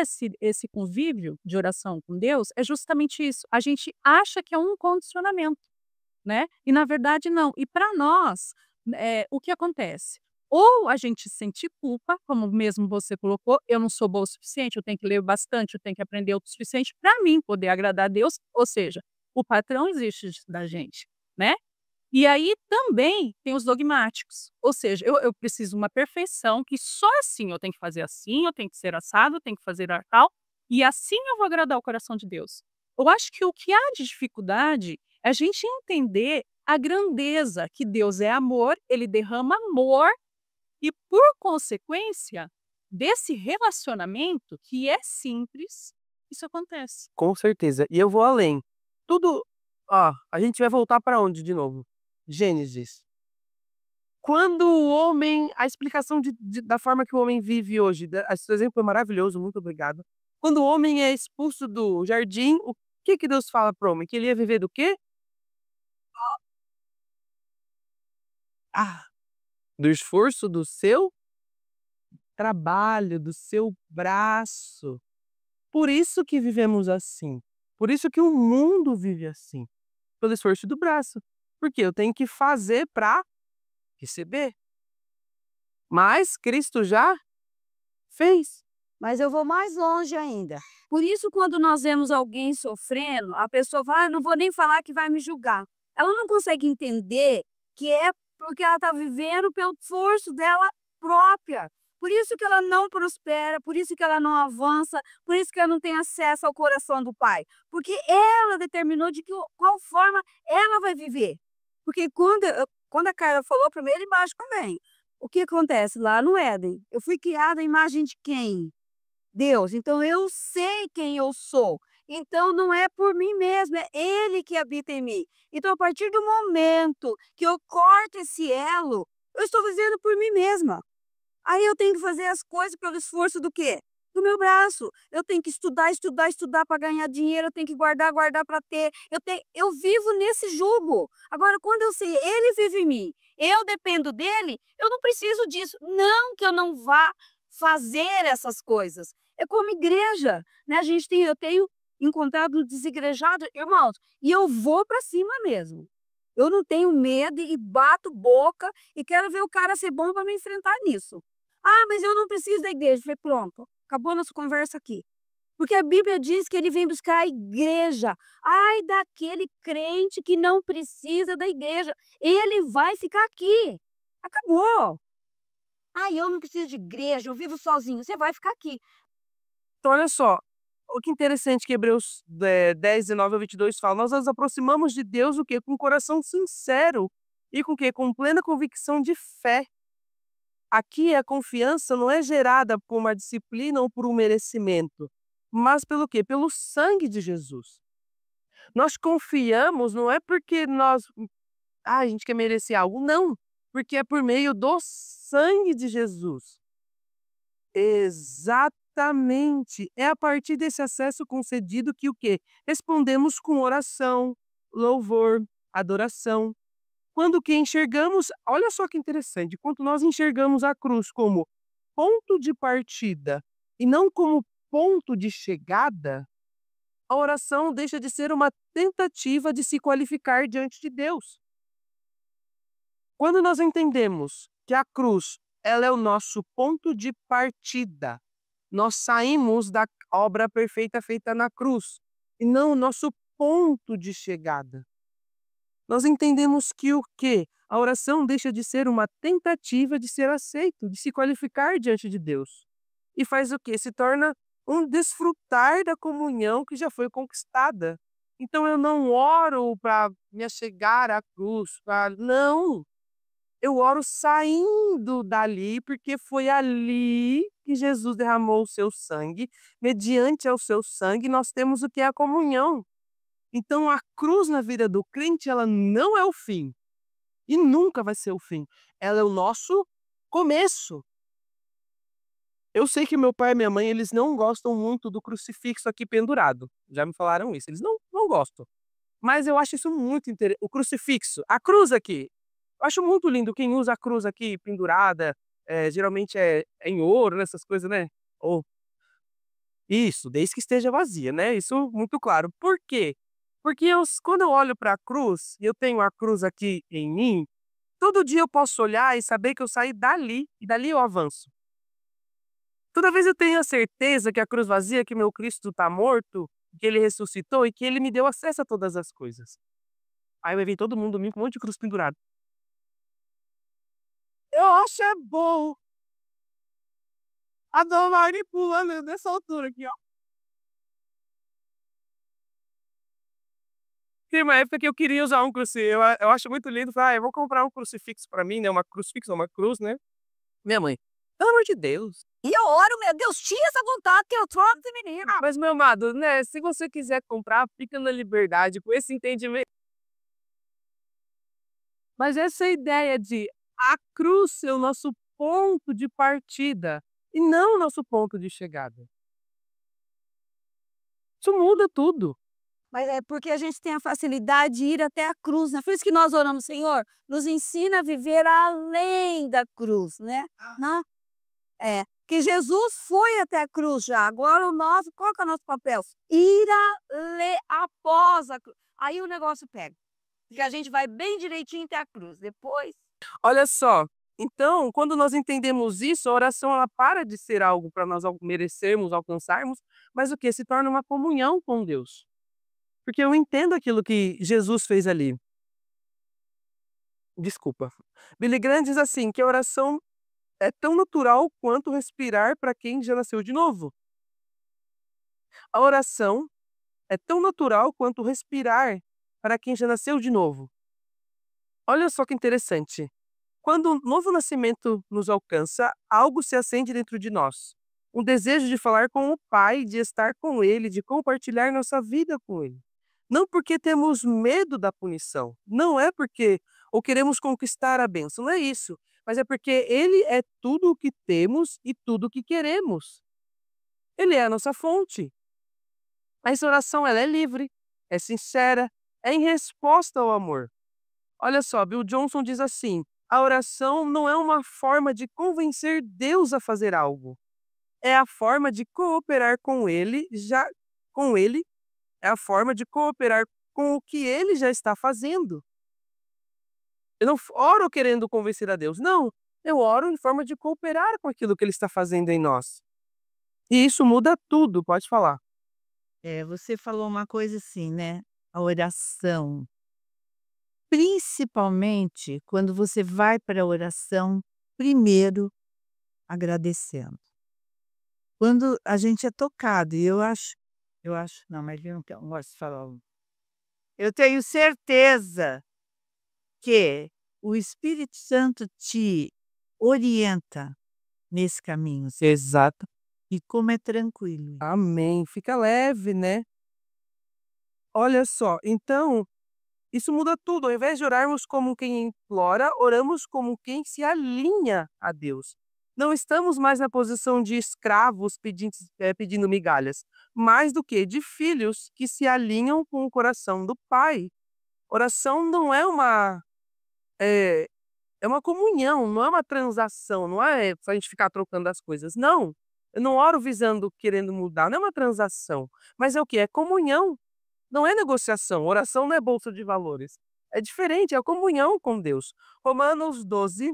esse convívio de oração com Deus é justamente isso. A gente acha que é um condicionamento, né? E, na verdade, não. E para nós, o que acontece? Ou a gente sente culpa, como mesmo você colocou, eu não sou boa o suficiente, eu tenho que ler bastante, eu tenho que aprender o suficiente para mim poder agradar a Deus. Ou seja, o patrão existe da gente, né? E aí também tem os dogmáticos. Ou seja, eu preciso de uma perfeição que só assim eu tenho que fazer assim, eu tenho que ser assado, eu tenho que fazer tal, e assim eu vou agradar o coração de Deus. Eu acho que o que há de dificuldade é a gente entender a grandeza que Deus é amor, ele derrama amor e, por consequência, desse relacionamento que é simples, isso acontece. Com certeza. E eu vou além. Tudo. A gente vai voltar para onde de novo? Gênesis. Quando o homem. A explicação da forma que o homem vive hoje. Esse exemplo é maravilhoso, muito obrigado. Quando o homem é expulso do jardim, o que Deus fala para o homem? Que ele ia viver do quê? Do esforço do seu trabalho, do seu braço. Por isso que vivemos assim. Por isso que o mundo vive assim. Pelo esforço do braço. Porque eu tenho que fazer para receber. Mas Cristo já fez. Mas eu vou mais longe ainda. Por isso, quando nós vemos alguém sofrendo, a pessoa fala, não vou nem falar que vai me julgar. Ela não consegue entender que é porque ela está vivendo pelo esforço dela própria. Por isso que ela não prospera, por isso que ela não avança, por isso que ela não tem acesso ao coração do Pai. Porque ela determinou de qual forma ela vai viver. Porque quando a Carla falou, primeira imagem também. O que acontece lá no Éden? Eu fui criada à imagem de quem? Deus. Então eu sei quem eu sou. Então não é por mim mesmo, é Ele que habita em mim. Então a partir do momento que eu corto esse elo, eu estou vivendo por mim mesma. Aí eu tenho que fazer as coisas pelo esforço do quê? do meu braço. Eu tenho que estudar, estudar, estudar para ganhar dinheiro, eu tenho que guardar, guardar para ter. Eu vivo nesse jugo. Agora, quando eu sei, ele vive em mim, eu dependo dele, eu não preciso disso. Não que eu não vá fazer essas coisas. É como igreja, né? Eu tenho encontrado desigrejados, irmãos, e eu vou para cima mesmo. Eu não tenho medo e bato boca e quero ver o cara ser bom para me enfrentar nisso. Ah, mas eu não preciso da igreja. Eu falei, pronto, acabou a nossa conversa aqui. Porque a Bíblia diz que ele vem buscar a igreja. Ai, daquele crente que não precisa da igreja. Ele vai ficar aqui. Acabou. Ai, eu não preciso de igreja, eu vivo sozinho. Você vai ficar aqui. Então, olha só, o que interessante que Hebreus 10, 19 a 22 fala, nós nos aproximamos de Deus o quê? Com um coração sincero e com o quê? Com plena convicção de fé. Aqui a confiança não é gerada por uma disciplina ou por um merecimento, mas pelo quê? Pelo sangue de Jesus. Nós confiamos não é porque a gente quer merecer algo, não, porque é por meio do sangue de Jesus. Exatamente. É a partir desse acesso concedido que o quê? Respondemos com oração, louvor, adoração. Quando que enxergamos, olha só que interessante, quando nós enxergamos a cruz como ponto de partida e não como ponto de chegada, a oração deixa de ser uma tentativa de se qualificar diante de Deus. Quando nós entendemos que a cruz, ela é o nosso ponto de partida, nós saímos da obra perfeita feita na cruz e não o nosso ponto de chegada. Nós entendemos que o quê? A oração deixa de ser uma tentativa de ser aceito, de se qualificar diante de Deus. E faz o quê? Se torna um desfrutar da comunhão que já foi conquistada. Então eu não oro para me achegar à cruz, não. Eu oro saindo dali, porque foi ali que Jesus derramou o seu sangue. Mediante ao seu sangue, nós temos o que é a comunhão. Então, a cruz na vida do crente, ela não é o fim. E nunca vai ser o fim. Ela é o nosso começo. Eu sei que meu pai e minha mãe, eles não gostam muito do crucifixo aqui pendurado. Já me falaram isso. Eles não gostam. Mas eu acho isso muito interessante. O crucifixo, a cruz aqui. Eu acho muito lindo quem usa a cruz aqui pendurada. Geralmente é em ouro, né, essas coisas, né? Ou isso, desde que esteja vazia, né? Isso muito claro. Por quê? Porque quando eu olho para a cruz, e eu tenho a cruz aqui em mim, todo dia eu posso olhar e saber que eu saí dali, e dali eu avanço. Toda vez eu tenho a certeza que a cruz vazia, que meu Cristo está morto, que ele ressuscitou e que ele me deu acesso a todas as coisas. Aí vai vir todo mundo domingo com um monte de cruz pendurado. Eu acho é bom. A Dona Mari pulando nessa altura aqui, ó. Tem uma época que eu queria usar um crucifixo. Eu acho muito lindo. Falei, eu vou comprar um crucifixo pra mim, né? Uma crucifixo, uma cruz, né? Minha mãe, pelo amor de Deus. E eu oro, meu Deus, tinha essa vontade que eu troco esse menino. Mas, meu amado, né? Se você quiser comprar, fica na liberdade, com esse entendimento. Mas essa ideia de a cruz ser o nosso ponto de partida e não o nosso ponto de chegada. Isso muda tudo. Mas é porque a gente tem a facilidade de ir até a cruz, né? Por isso que nós oramos, Senhor, nos ensina a viver além da cruz, né? Não? Que Jesus foi até a cruz já. Agora qual que é o nosso papel? Ir após a cruz. Aí o negócio pega. Porque a gente vai bem direitinho até a cruz. Depois. Olha só, então, quando nós entendemos isso, a oração ela para de ser algo para nós merecermos, alcançarmos, mas o que? Se torna uma comunhão com Deus. Porque eu entendo aquilo que Jesus fez ali. Desculpa. Billy Graham diz assim, que a oração é tão natural quanto respirar para quem já nasceu de novo. A oração é tão natural quanto respirar para quem já nasceu de novo. Olha só que interessante. Quando um novo nascimento nos alcança, algo se acende dentro de nós. Um desejo de falar com o Pai, de estar com Ele, de compartilhar nossa vida com Ele. Não porque temos medo da punição, não é porque ou queremos conquistar a bênção, não é isso. Mas é porque Ele é tudo o que temos e tudo o que queremos. Ele é a nossa fonte. Essa oração ela é livre, é sincera, é em resposta ao amor. Olha só, Bill Johnson diz assim: a oração não é uma forma de convencer Deus a fazer algo. É a forma de cooperar com ele, com ele, é a forma de cooperar com o que ele já está fazendo. Eu não oro querendo convencer a Deus, não. Eu oro em forma de cooperar com aquilo que ele está fazendo em nós. E isso muda tudo, pode falar. Você falou uma coisa assim, né, a oração, principalmente quando você vai para a oração, primeiro agradecendo. Quando a gente é tocado, e eu acho não, mas eu não gosto de falar. Eu tenho certeza que o Espírito Santo te orienta nesse caminho, Exato. e como é tranquilo. Amém. Fica leve, né? Olha só, então, isso muda tudo. Ao invés de orarmos como quem implora, oramos como quem se alinha a Deus. Não estamos mais na posição de escravos pedindo migalhas, mais do que de filhos que se alinham com o coração do Pai. Oração não é é, é uma comunhão, não é uma transação, não é pra gente ficar trocando as coisas. Não. Eu não oro visando, querendo mudar, não é uma transação. Mas é o que? É comunhão. Não é negociação, oração não é bolsa de valores. É diferente, é a comunhão com Deus. Romanos 12,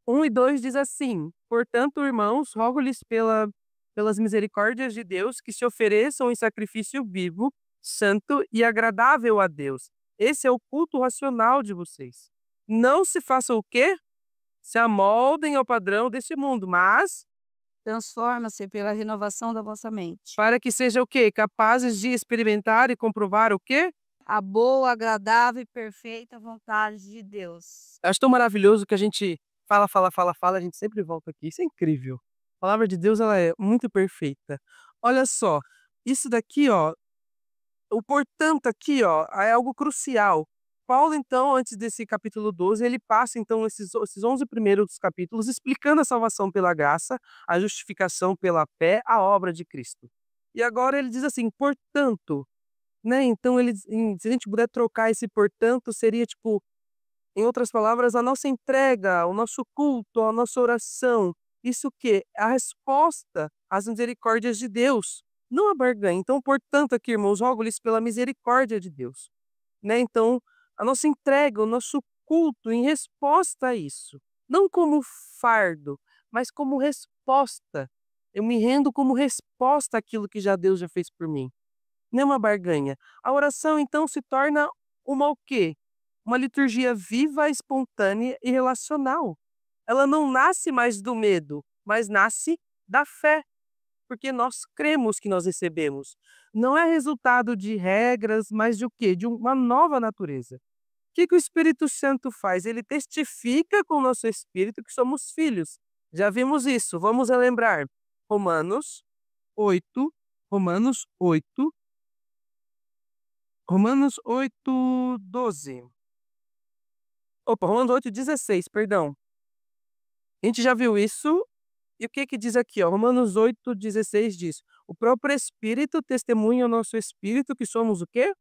1 e 2 diz assim: portanto, irmãos, rogo-lhes pelas misericórdias de Deus que se ofereçam em sacrifício vivo, santo e agradável a Deus. Esse é o culto racional de vocês. Não se façam o quê? Se amoldem ao padrão desse mundo, mas Transforma-se pela renovação da vossa mente. para que sejam o quê? Capazes de experimentar e comprovar o quê? A boa, agradável e perfeita vontade de Deus. Acho tão maravilhoso que a gente fala, fala, fala, fala, a gente sempre volta aqui. Isso é incrível. A palavra de Deus, ela é muito perfeita. Olha só, isso daqui, ó, o portanto aqui, ó, é algo crucial. Paulo, então, antes desse capítulo 12, ele passa, então, esses 11 primeiros capítulos explicando a salvação pela graça, a justificação pela fé, a obra de Cristo. E agora ele diz assim, portanto, né? Então, se a gente puder trocar esse portanto, seria tipo, em outras palavras, a nossa entrega, o nosso culto, a nossa oração, isso que é a resposta às misericórdias de Deus, não a barganha. Então, portanto, aqui, irmãos, rogo-lhes pela misericórdia de Deus, né? Então, a nossa entrega, o nosso culto em resposta a isso, não como fardo, mas como resposta. Eu me rendo como resposta àquilo que Deus já fez por mim, não é uma barganha. A oração, então, se torna uma o quê? Uma liturgia viva, espontânea e relacional. Ela não nasce mais do medo, mas nasce da fé, porque nós cremos que nós recebemos. Não é resultado de regras, mas de o quê? De uma nova natureza. O que o Espírito Santo faz? Ele testifica com o nosso espírito que somos filhos. Já vimos isso, vamos relembrar. Romanos 8, Romanos 8, Romanos 8:12. Opa, Romanos 8:16, perdão. A gente já viu isso, e o que diz aqui, ó? Romanos 8:16 diz: o próprio Espírito testemunha ao nosso espírito que somos o quê?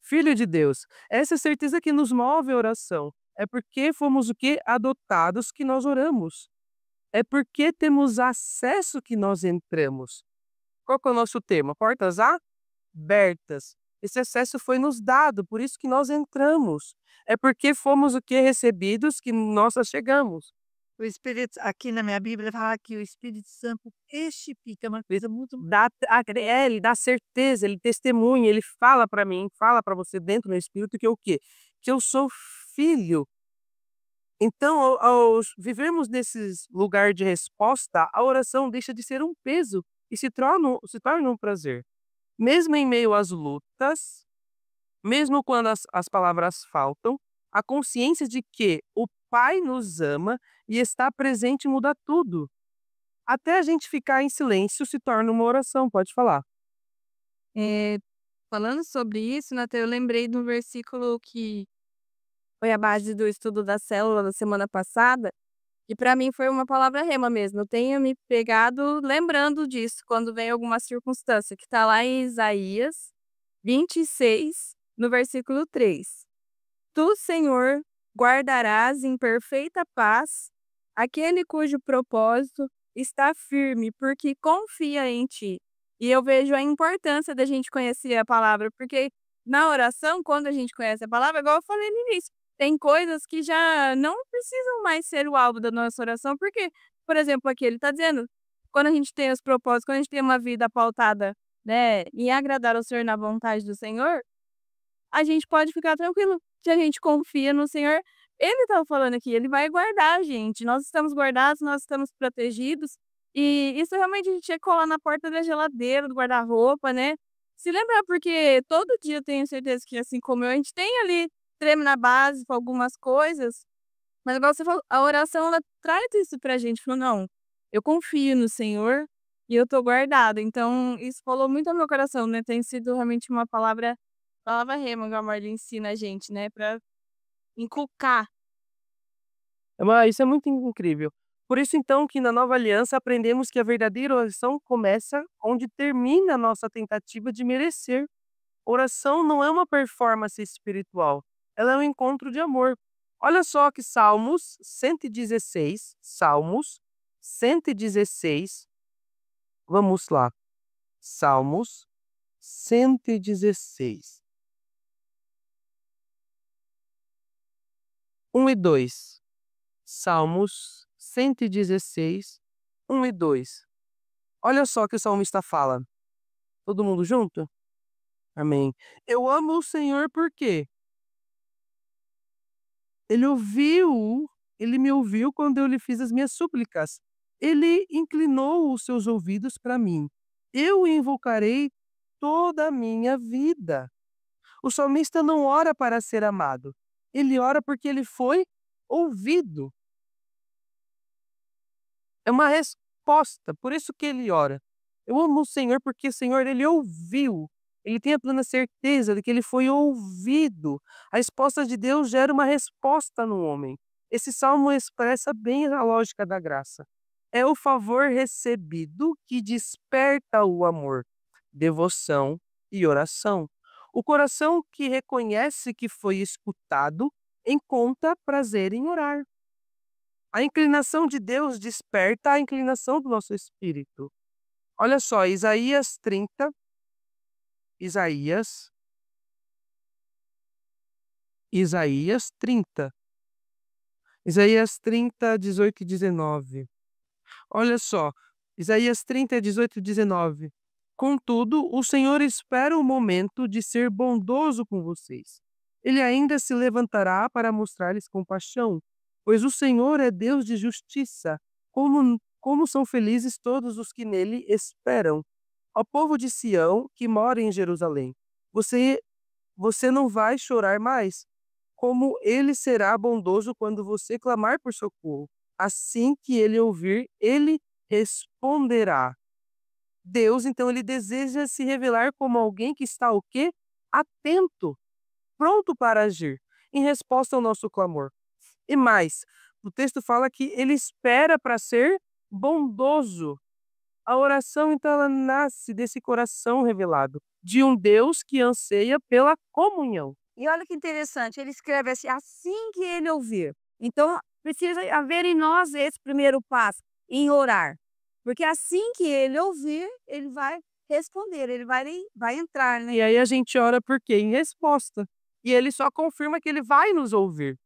Filho de Deus. Essa é a certeza que nos move a oração. É porque fomos o quê? Adotados que nós oramos. É porque temos acesso que nós entramos. Qual que é o nosso tema? Portas abertas. Esse acesso foi nos dado, por isso que nós entramos. É porque fomos o que recebidos que nós chegamos. O Espírito, aqui na minha Bíblia, fala que o Espírito Santo testifica, é uma coisa muito. Ele dá certeza, ele testemunha, ele fala para mim, fala para você dentro do meu espírito que o quê? Que eu sou filho. Então, ao vivermos nesse lugar de resposta, a oração deixa de ser um peso e se torna um prazer. Mesmo em meio às lutas, mesmo quando as palavras faltam, a consciência de que o Pai nos ama e está presente muda tudo. Até a gente ficar em silêncio se torna uma oração, pode falar. Falando sobre isso, Nathan, eu lembrei do versículo que foi a base do estudo da célula da semana passada, E para mim foi uma palavra rema mesmo. Eu tenho me pegado lembrando disso quando vem alguma circunstância, que está lá em Isaías 26, no versículo 3. Tu, Senhor, guardarás em perfeita paz aquele cujo propósito está firme, porque confia em ti. E eu vejo a importância da gente conhecer a palavra, porque na oração, quando a gente conhece a palavra, igual eu falei no início, tem coisas que já não precisam mais ser o alvo da nossa oração, porque, por exemplo, aqui ele está dizendo, quando a gente tem os propósitos, quando a gente tem uma vida pautada, né, em agradar ao Senhor na vontade do Senhor, a gente pode ficar tranquilo, se a gente confia no Senhor. Ele estava falando aqui, ele vai guardar a gente, nós estamos guardados, nós estamos protegidos, e isso realmente a gente tinha que colar na porta da geladeira, do guarda-roupa, né? Se lembrar, porque todo dia eu tenho certeza que, assim como eu, a gente tem ali treme na base com algumas coisas, mas igual você falou, a oração ela traz isso pra gente, falou, não, eu confio no Senhor e eu tô guardado. Então, isso falou muito ao meu coração, né? Tem sido realmente uma palavra rema, igual a Marli ensina a gente, né? Pra inculcar. Isso é muito incrível. Por isso, então, que na nova aliança aprendemos que a verdadeira oração começa onde termina a nossa tentativa de merecer. Oração não é uma performance espiritual, ela é um encontro de amor. Olha só que Salmos 116, vamos lá. Salmos 116. 1 e 2. Salmos 116, 1 e 2. Olha só que o salmista fala. Todo mundo junto? Amém. Eu amo o Senhor porque ele me ouviu quando eu lhe fiz as minhas súplicas. Ele inclinou os seus ouvidos para mim. Eu o invocarei toda a minha vida. O salmista não ora para ser amado. Ele ora porque ele foi ouvido. É uma resposta, por isso que ele ora. Eu amo o Senhor porque o Senhor, ele ouviu. Ele tem a plena certeza de que ele foi ouvido. A resposta de Deus gera uma resposta no homem. Esse salmo expressa bem a lógica da graça. É o favor recebido que desperta o amor, devoção e oração. O coração que reconhece que foi escutado encontra prazer em orar. A inclinação de Deus desperta a inclinação do nosso espírito. Olha só, Isaías 30, Isaías 30, 18 e 19. Olha só, Isaías 30, 18 e 19. Contudo, o Senhor espera o momento de ser bondoso com vocês. Ele ainda se levantará para mostrar-lhes compaixão, pois o Senhor é Deus de justiça. Como são felizes todos os que nele esperam. Ao povo de Sião, que mora em Jerusalém, você não vai chorar mais. Como ele será bondoso quando você clamar por socorro. Assim que ele ouvir, ele responderá. Deus, então, ele deseja se revelar como alguém que está o quê? Atento, pronto para agir, em resposta ao nosso clamor. E mais, o texto fala que ele espera para ser bondoso. A oração, então, ela nasce desse coração revelado, de um Deus que anseia pela comunhão. E olha que interessante, ele escreve assim que ele ouvir. Então, precisa haver em nós esse primeiro passo, em orar. Porque assim que ele ouvir, ele vai responder, ele vai entrar, né? E aí a gente ora por quê? Em resposta. E ele só confirma que ele vai nos ouvir.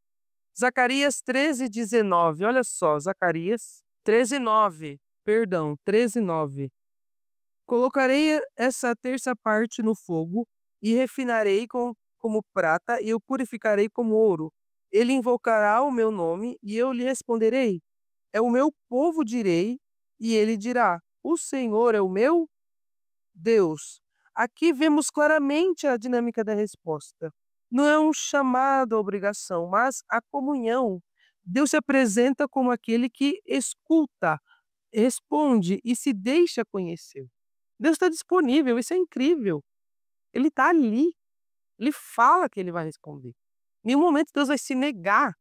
Zacarias 13, 19. Olha só, Zacarias 13, 9. 13, 9. Colocarei essa terça parte no fogo e refinarei como prata e o purificarei como ouro. Ele invocará o meu nome e eu lhe responderei. É o meu povo, direi, e ele dirá: o Senhor é o meu Deus. Aqui vemos claramente a dinâmica da resposta. Não é um chamado à obrigação, mas a comunhão. Deus se apresenta como aquele que escuta, responde e se deixa conhecer. Deus está disponível, isso é incrível. Ele está ali. Ele fala que ele vai responder. Em nenhum momento Deus vai se negar.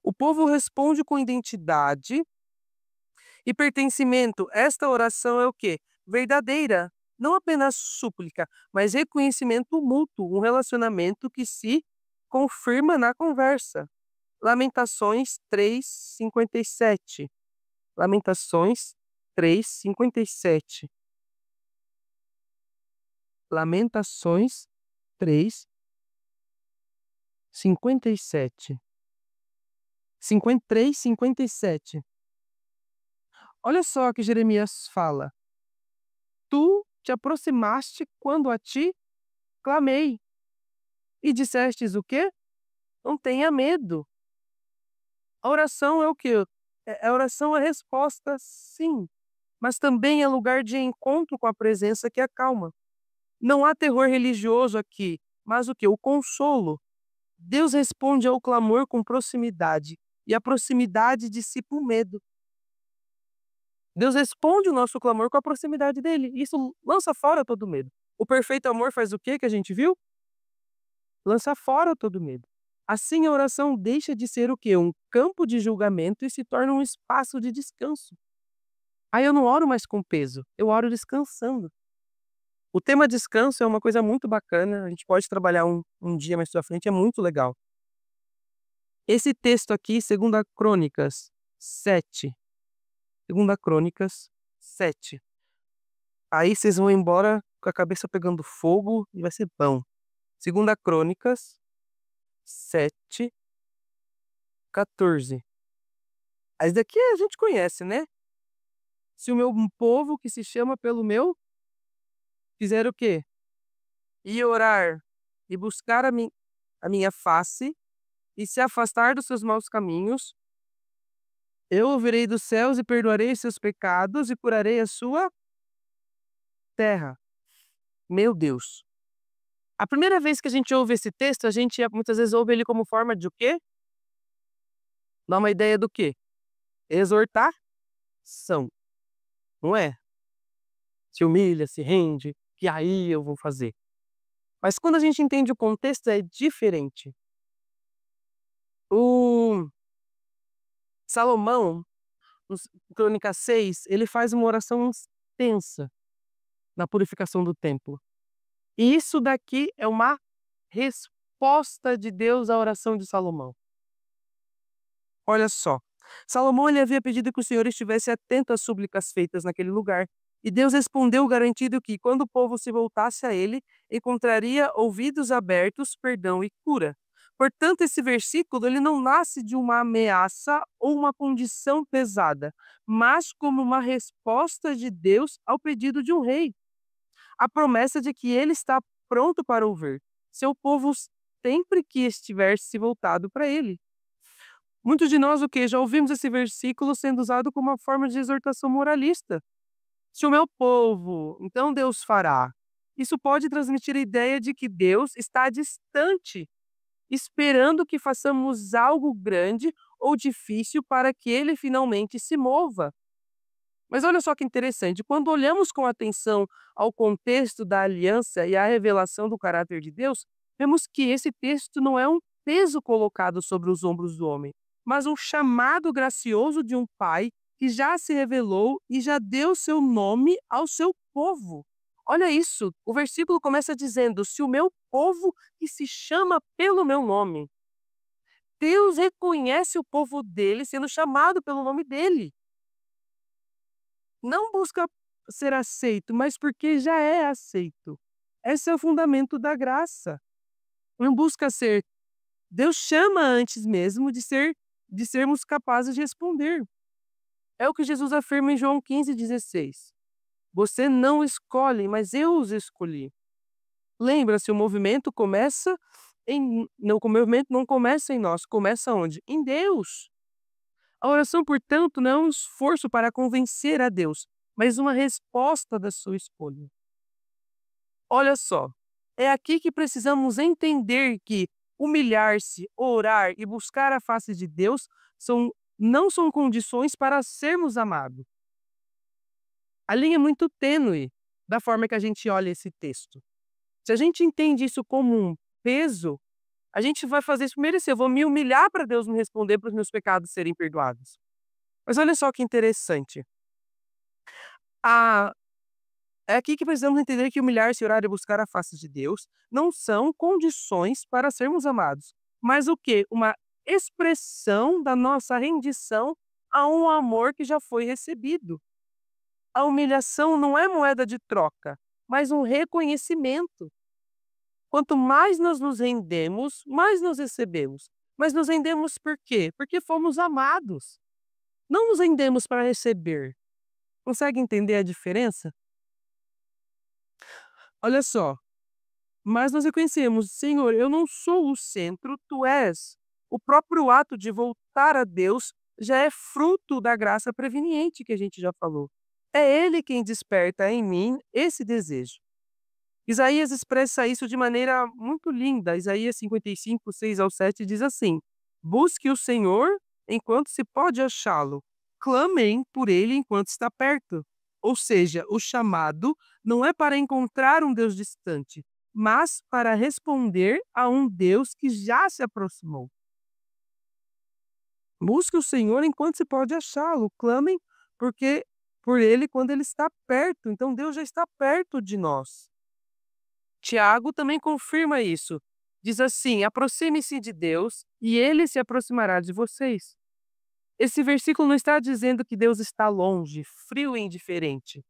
O povo responde com identidade e pertencimento. Esta oração é o quê? Verdadeira. Não apenas súplica, mas reconhecimento mútuo, um relacionamento que se confirma na conversa. Lamentações 3:57. Lamentações 3:57. Lamentações 3:57. 3:57. Olha só o que Jeremias fala. Tu te aproximaste quando a ti clamei e dissestes o quê? Não tenha medo. A oração é o quê? A oração é resposta, sim, mas também é lugar de encontro com a presença que acalma. Não há terror religioso aqui, mas o quê? O consolo. Deus responde ao clamor com proximidade, e a proximidade dissipa o medo. Deus responde o nosso clamor com a proximidade dele. Isso lança fora todo medo. O perfeito amor faz o quê que a gente viu? Lança fora todo medo. Assim a oração deixa de ser o quê? Um campo de julgamento e se torna um espaço de descanso. Aí eu não oro mais com peso, eu oro descansando. O tema descanso é uma coisa muito bacana, a gente pode trabalhar um dia mais pra frente, é muito legal. Esse texto aqui, 2 Crônicas 7. 2 Crônicas 7. Aí vocês vão embora com a cabeça pegando fogo e vai ser bom. 2 Crônicas 7, 14. As daqui a gente conhece, né? Se o meu povo que se chama pelo meu fizer o quê? E orar e buscar a minha face e se afastar dos seus maus caminhos, eu ouvirei dos céus e perdoarei seus pecados e curarei a sua terra. Meu Deus. A primeira vez que a gente ouve esse texto, a gente muitas vezes ouve ele como forma de o quê? Dá uma ideia do quê? Exortação. Não é? Se humilha, se rende, que aí eu vou fazer. Mas quando a gente entende o contexto, é diferente. O Salomão, no Crônicas 6, ele faz uma oração extensa na purificação do templo. E isso daqui é uma resposta de Deus à oração de Salomão. Olha só, Salomão ele havia pedido que o Senhor estivesse atento às súplicas feitas naquele lugar. E Deus respondeu garantindo que, quando o povo se voltasse a ele, encontraria ouvidos abertos, perdão e cura. Portanto, esse versículo ele não nasce de uma ameaça ou uma condição pesada, mas como uma resposta de Deus ao pedido de um rei. A promessa de que ele está pronto para ouvir seu povo sempre que estiver se voltado para ele. Muitos de nós, já ouvimos esse versículo sendo usado como uma forma de exortação moralista. Se o meu povo, então Deus fará. Isso pode transmitir a ideia de que Deus está distante, esperando que façamos algo grande ou difícil para que ele finalmente se mova. Mas olha só que interessante, quando olhamos com atenção ao contexto da aliança e à revelação do caráter de Deus, vemos que esse texto não é um peso colocado sobre os ombros do homem, mas um chamado gracioso de um pai que já se revelou e já deu seu nome ao seu povo. Olha isso, o versículo começa dizendo: se o meu povo que se chama pelo meu nome. Deus reconhece o povo dele sendo chamado pelo nome dele. Não busca ser aceito, mas porque já é aceito. Esse é o fundamento da graça. Não busca ser. Deus chama antes mesmo de sermos capazes de responder. É o que Jesus afirma em João 15,16. Você não escolhe, mas eu os escolhi. Lembra-se, o movimento não começa em nós, começa onde? Em Deus. A oração, portanto, não é um esforço para convencer a Deus, mas uma resposta da sua escolha. Olha só, é aqui que precisamos entender que humilhar-se, orar e buscar a face de Deus não são condições para sermos amados. A linha é muito tênue da forma que a gente olha esse texto. Se a gente entende isso como um peso, A gente vai fazer isso por merecer. Eu vou me humilhar para Deus me responder, para os meus pecados serem perdoados. Mas olha só que interessante. Ah, é aqui que precisamos entender que humilhar-se, orar e buscar a face de Deus não são condições para sermos amados, mas o quê? Uma expressão da nossa rendição a um amor que já foi recebido. A humilhação não é moeda de troca, mas um reconhecimento. Quanto mais nós nos rendemos, mais nós recebemos. Mas nos rendemos por quê? Porque fomos amados. Não nos rendemos para receber. Consegue entender a diferença? Olha só, mas nós reconhecemos, Senhor, eu não sou o centro, tu és. O próprio ato de voltar a Deus já é fruto da graça preveniente que a gente já falou. É Ele quem desperta em mim esse desejo. Isaías expressa isso de maneira muito linda. Isaías 55, 6-7 diz assim: busque o Senhor enquanto se pode achá-lo. Clamem por ele enquanto está perto. Ou seja, o chamado não é para encontrar um Deus distante, mas para responder a um Deus que já se aproximou. Busque o Senhor enquanto se pode achá-lo. Clamem por ele quando ele está perto. Então Deus já está perto de nós. Tiago também confirma isso. Diz assim: aproxime-se de Deus e ele se aproximará de vocês. Esse versículo não está dizendo que Deus está longe, frio e indiferente,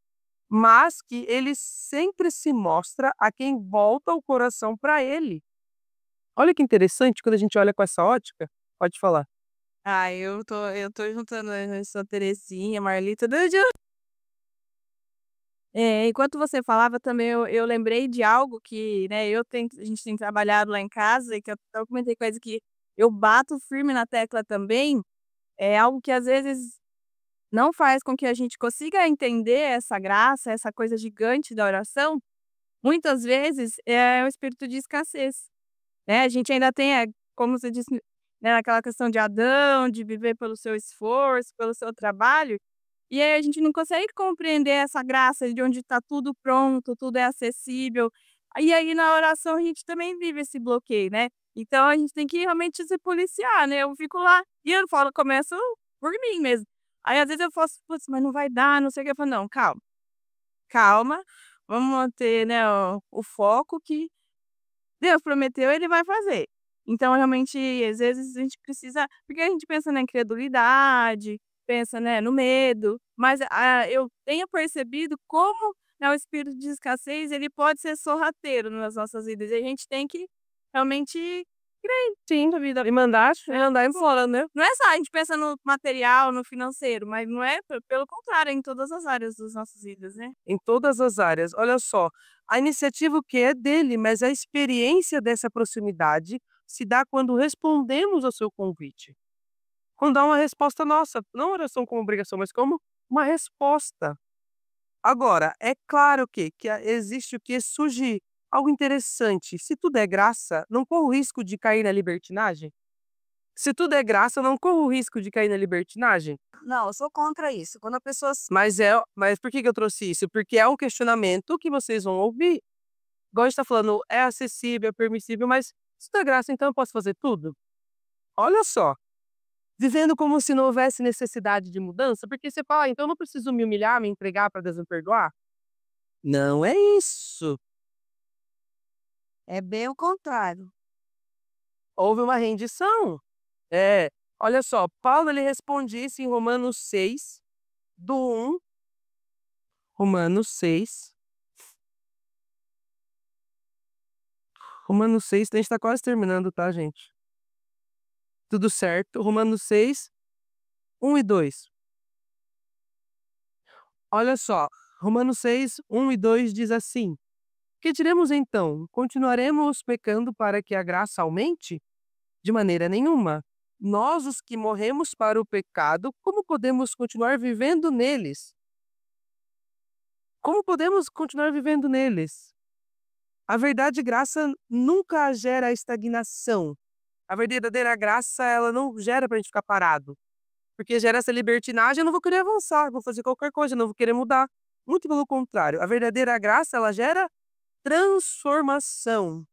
mas que ele sempre se mostra a quem volta o coração para ele. Olha que interessante quando a gente olha com essa ótica. Pode falar. Eu tô juntando essa Terezinha, Marlita. Enquanto você falava também, eu lembrei de algo que, né, a gente tem trabalhado lá em casa e que eu comentei coisa que eu bato firme na tecla também, é algo que às vezes não faz com que a gente consiga entender essa graça, essa coisa gigante da oração, muitas vezes é o espírito de escassez, né? A gente ainda tem, como você disse, né, aquela questão de Adão, de viver pelo seu esforço, pelo seu trabalho, e aí a gente não consegue compreender essa graça de onde está tudo pronto, tudo é acessível. E aí na oração a gente também vive esse bloqueio, né? Então a gente tem que realmente se policiar, né? Eu fico lá e eu falo, começo por mim mesmo. Aí às vezes eu faço, putz, mas não vai dar, não sei o que. Eu falo, não, calma, calma, vamos manter, né, o foco que Deus prometeu, ele vai fazer. Então, realmente, às vezes a gente precisa, porque a gente pensa na incredulidade, pensa, né, no medo, mas eu tenho percebido como, né, o espírito de escassez, ele pode ser sorrateiro nas nossas vidas, e a gente tem que realmente crer sim na vida E mandar embora, né? não é só a gente pensa no material, no financeiro, mas não é, pelo contrário, é em todas as áreas das nossas vidas, né. Em todas as áreas. Olha só, a iniciativa o que é dele, mas a experiência dessa proximidade se dá quando respondemos ao seu convite. Quando há uma resposta nossa, não oração como obrigação, mas como uma resposta. Agora, é claro que existe o que surge algo interessante. Se tudo é graça, não corro o risco de cair na libertinagem? Se tudo é graça, eu não corro o risco de cair na libertinagem? Não, eu sou contra isso. Quando a pessoa Mas por que eu trouxe isso? Porque é um questionamento que vocês vão ouvir. Igual a gente tá falando, é acessível, é permissível, mas se tudo é graça, então eu posso fazer tudo? Olha só, vivendo como se não houvesse necessidade de mudança, porque você fala, então eu não preciso me humilhar, me entregar para Deus me perdoar? Não é isso. é bem o contrário. Houve uma rendição. É, olha só, Paulo ele responde isso em Romanos 6, do 1, Romanos 6, a gente tá quase terminando, tá, gente? Tudo certo. Romanos 6, 1 e 2. Olha só, Romanos 6, 1 e 2 diz assim: que diremos então? Continuaremos pecando para que a graça aumente? De maneira nenhuma. Nós, os que morremos para o pecado, como podemos continuar vivendo neles? Como podemos continuar vivendo neles? A verdade graça nunca gera estagnação. A verdadeira graça, ela não gera para a gente ficar parado. Porque gera essa libertinagem, eu não vou querer avançar, vou fazer qualquer coisa, eu não vou querer mudar. Muito pelo contrário. A verdadeira graça, ela gera transformação.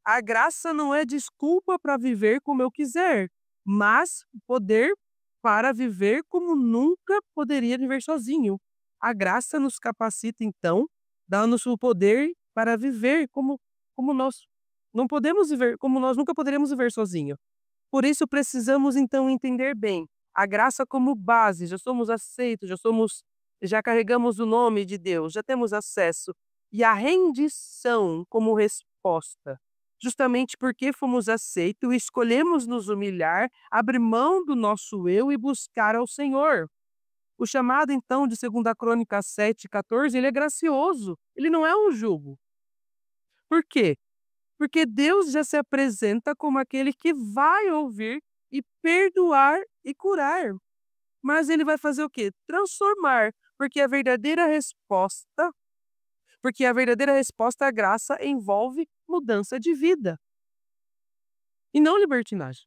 A graça não é desculpa para viver como eu quiser, mas poder para viver como nunca poderia viver sozinho. A graça nos capacita, então, dá-nos o poder para viver como nós não podemos viver, como nós nunca poderíamos viver sozinho. Por isso precisamos, então, entender bem a graça como base. Já somos aceitos, já carregamos o nome de Deus, já temos acesso. E a rendição como resposta. Justamente porque fomos aceitos, escolhemos nos humilhar, abrir mão do nosso eu e buscar ao Senhor. O chamado, então, de 2 Crônicas 7:14, ele é gracioso, ele não é um jugo. Por quê? Porque Deus já se apresenta como aquele que vai ouvir e perdoar e curar. Mas ele vai fazer o quê? Transformar, porque a verdadeira resposta à graça envolve mudança de vida. E não libertinagem.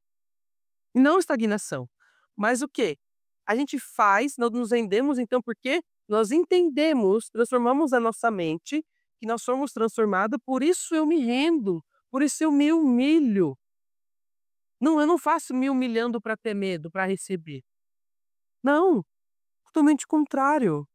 E não estagnação. Mas o quê? A gente faz, nós nos rendemos então porque nós entendemos, transformamos a nossa mente, que nós somos transformados, por isso eu me rendo, por isso eu me humilho. Não, eu não faço me humilhando para ter medo, para receber. Não, totalmente contrário.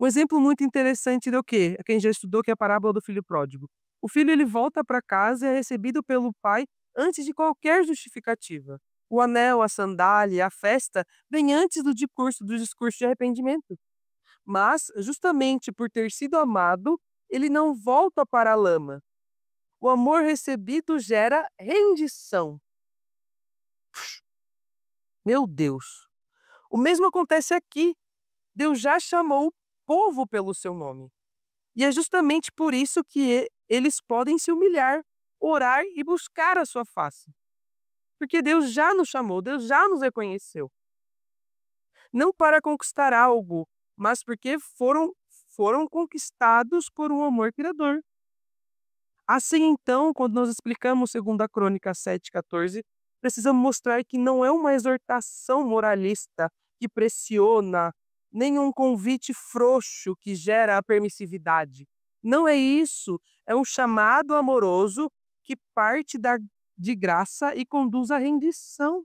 Um exemplo muito interessante do quê? Quem já estudou, que é a parábola do filho pródigo. O filho ele volta para casa e é recebido pelo pai antes de qualquer justificativa. O anel, a sandália, a festa vem antes do discurso de arrependimento. Mas, justamente por ter sido amado, ele não volta para a lama. O amor recebido gera rendição. Meu Deus! O mesmo acontece aqui. Deus já chamou o povo pelo seu nome. E é justamente por isso que eles podem se humilhar, orar e buscar a sua face. Porque Deus já nos chamou, Deus já nos reconheceu. Não para conquistar algo, mas porque foram conquistados por um amor criador. Assim, então, quando nós explicamos 2 Crônicas 7:14, precisamos mostrar que não é uma exortação moralista que pressiona, nem um convite frouxo que gera a permissividade. Não é isso, é um chamado amoroso que parte de graça e conduz à rendição.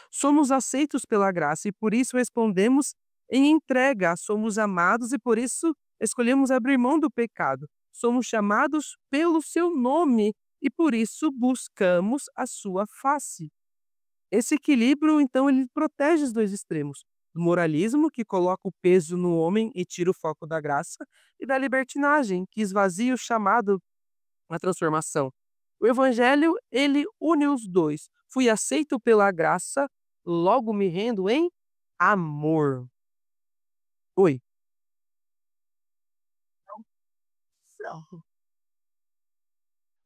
Somos aceitos pela graça e por isso respondemos em entrega. Somos amados e por isso escolhemos abrir mão do pecado. Somos chamados pelo seu nome e por isso buscamos a sua face. Esse equilíbrio, então, ele protege os dois extremos. Do moralismo, que coloca o peso no homem e tira o foco da graça, e da libertinagem, que esvazia o chamado à transformação. O evangelho, ele une os dois. Fui aceito pela graça, logo me rendo em amor. Oi. Não.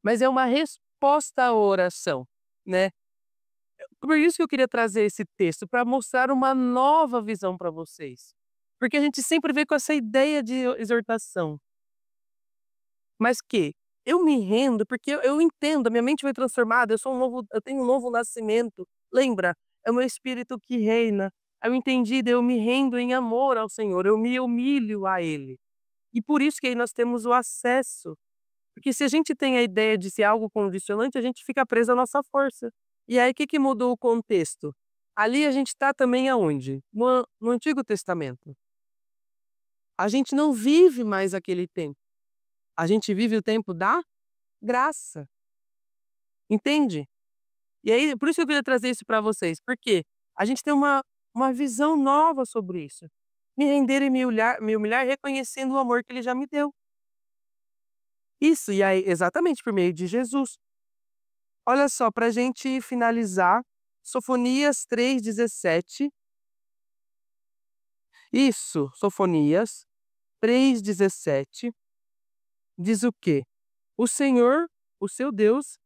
Mas é uma resposta à oração, né? Por isso que eu queria trazer esse texto, para mostrar uma nova visão para vocês. Porque a gente sempre vê com essa ideia de exortação. Mas que eu me rendo porque eu entendo, a minha mente foi transformada, eu tenho um novo nascimento. Lembra? É o meu espírito que reina. Eu entendi, eu me rendo em amor ao Senhor, eu me humilho a Ele. E por isso que aí nós temos o acesso. Porque se a gente tem a ideia de ser algo condicionante, a gente fica preso à nossa força. E aí o que mudou o contexto? Ali a gente está também aonde? No Antigo Testamento. A gente não vive mais aquele tempo. A gente vive o tempo da graça. Entende? E aí, por isso que eu queria trazer isso para vocês. Porque a gente tem uma visão nova sobre isso. Me render e me humilhar reconhecendo o amor que Ele já me deu. Isso, e aí, exatamente por meio de Jesus. Olha só, para a gente finalizar, Sofonias 3:17. Isso, Sofonias 3:17. Diz o quê? O Senhor, o seu Deus,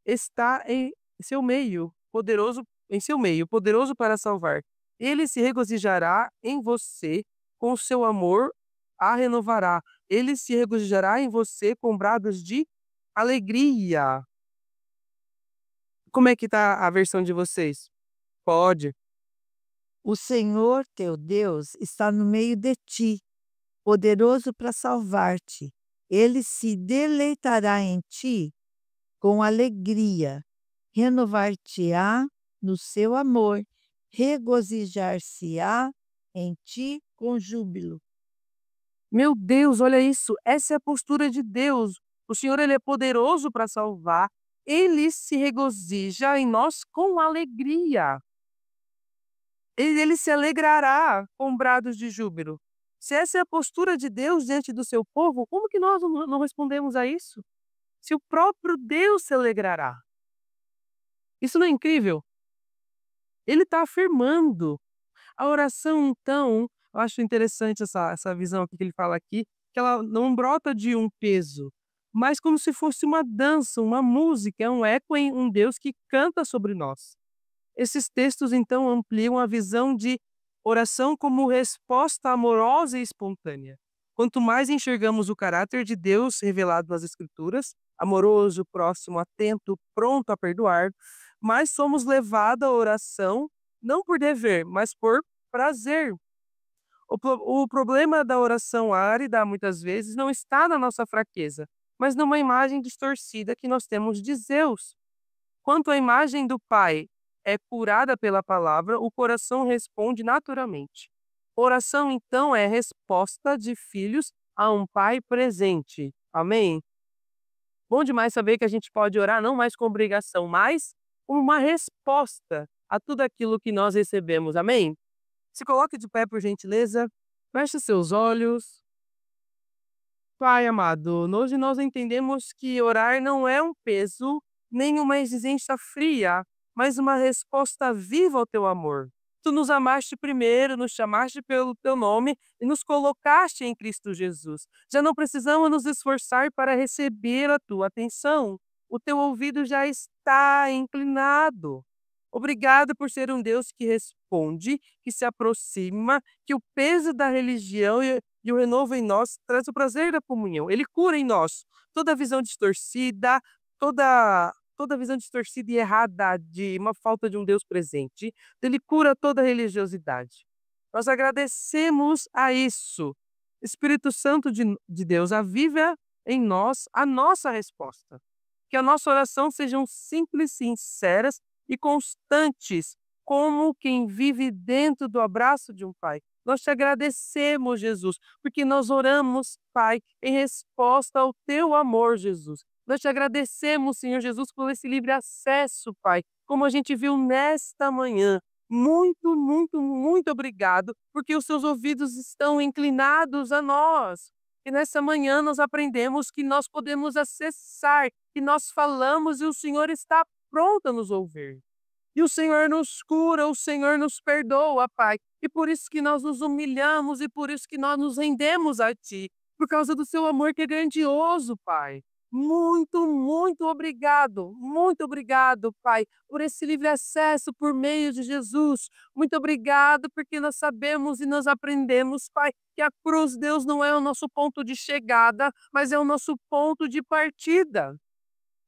está em seu meio, poderoso para salvar. Ele se regozijará em você, com o seu amor a renovará. Ele se regozijará em você com brados de alegria. Como é que tá a versão de vocês? Pode. O Senhor teu Deus está no meio de ti, poderoso para salvar-te. Ele se deleitará em ti com alegria, renovar-te-á no seu amor, regozijar-se-á em ti com júbilo. Meu Deus, olha isso, essa é a postura de Deus. O Senhor, ele é poderoso para salvar, ele se regozija em nós com alegria. Ele se alegrará com brados de júbilo. Se essa é a postura de Deus diante do seu povo, como que nós não respondemos a isso? Se o próprio Deus se alegrará. Isso não é incrível? Ele está afirmando. A oração, então, eu acho interessante essa visão aqui que ele fala aqui, que ela não brota de um peso, mas como se fosse uma dança, uma música, é um eco em um Deus que canta sobre nós. Esses textos, então, ampliam a visão de oração como resposta amorosa e espontânea. Quanto mais enxergamos o caráter de Deus revelado nas Escrituras, amoroso, próximo, atento, pronto a perdoar, mais somos levados à oração, não por dever, mas por prazer. O problema da oração árida, muitas vezes, não está na nossa fraqueza, mas numa imagem distorcida que nós temos de Deus. Quanto a imagem do Pai é curada pela palavra, o coração responde naturalmente. Oração, então, é resposta de filhos a um Pai presente. Amém? Bom demais saber que a gente pode orar não mais com obrigação, mas como uma resposta a tudo aquilo que nós recebemos. Amém? Se coloque de pé, por gentileza. Feche seus olhos. Pai amado, hoje nós entendemos que orar não é um peso, nem uma exigência fria, mas uma resposta viva ao teu amor. Tu nos amaste primeiro, nos chamaste pelo teu nome e nos colocaste em Cristo Jesus. Já não precisamos nos esforçar para receber a tua atenção. O teu ouvido já está inclinado. Obrigado por ser um Deus que responde, que se aproxima, que o peso da religião e o renovo em nós traz o prazer da comunhão. Ele cura em nós toda visão distorcida, toda visão distorcida e errada de uma falta de um Deus presente. Ele cura toda religiosidade. Nós agradecemos a isso. Espírito Santo de Deus, aviva em nós a nossa resposta. Que a nossa oração sejam simples, sinceras e constantes, como quem vive dentro do abraço de um pai. Nós te agradecemos, Jesus, porque nós oramos, Pai, em resposta ao teu amor, Jesus. Nós te agradecemos, Senhor Jesus, por esse livre acesso, Pai, como a gente viu nesta manhã. Muito, muito, muito obrigado, porque os seus ouvidos estão inclinados a nós. E nessa manhã nós aprendemos que nós podemos acessar, que nós falamos e o Senhor está pronto a nos ouvir. E o Senhor nos cura, o Senhor nos perdoa, Pai. E por isso que nós nos humilhamos e por isso que nós nos rendemos a Ti. Por causa do seu amor que é grandioso, Pai. Muito, muito obrigado, Pai, por esse livre acesso por meio de Jesus. Muito obrigado porque nós sabemos e nós aprendemos, Pai, que a cruz, Deus, não é o nosso ponto de chegada, mas é o nosso ponto de partida.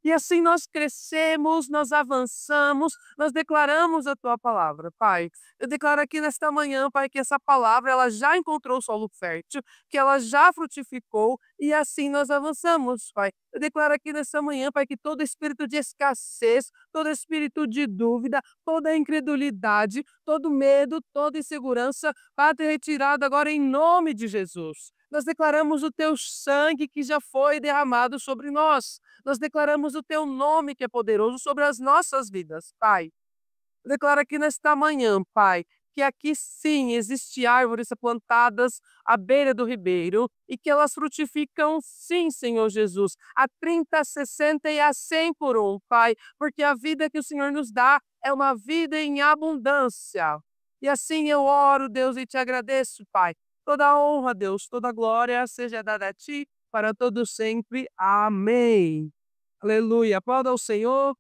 E assim nós crescemos, nós avançamos, nós declaramos a tua palavra, Pai. Eu declaro aqui nesta manhã, Pai, que essa palavra ela já encontrou solo fértil, que ela já frutificou e assim nós avançamos, Pai. Eu declaro aqui nesta manhã, Pai, que todo espírito de escassez, todo espírito de dúvida, toda incredulidade, todo medo, toda insegurança vai ser retirado agora em nome de Jesus. Nós declaramos o teu sangue que já foi derramado sobre nós. Nós declaramos o teu nome que é poderoso sobre as nossas vidas, Pai. Eu declaro aqui nesta manhã, Pai, que aqui sim existem árvores plantadas à beira do ribeiro e que elas frutificam sim, Senhor Jesus, a 30, a 60 e a 100 por um, Pai, porque a vida que o Senhor nos dá é uma vida em abundância. E assim eu oro, Deus, e te agradeço, Pai. Toda a honra, Deus, toda a glória seja dada a Ti para todos sempre. Amém. Aleluia. Aplauda ao Senhor.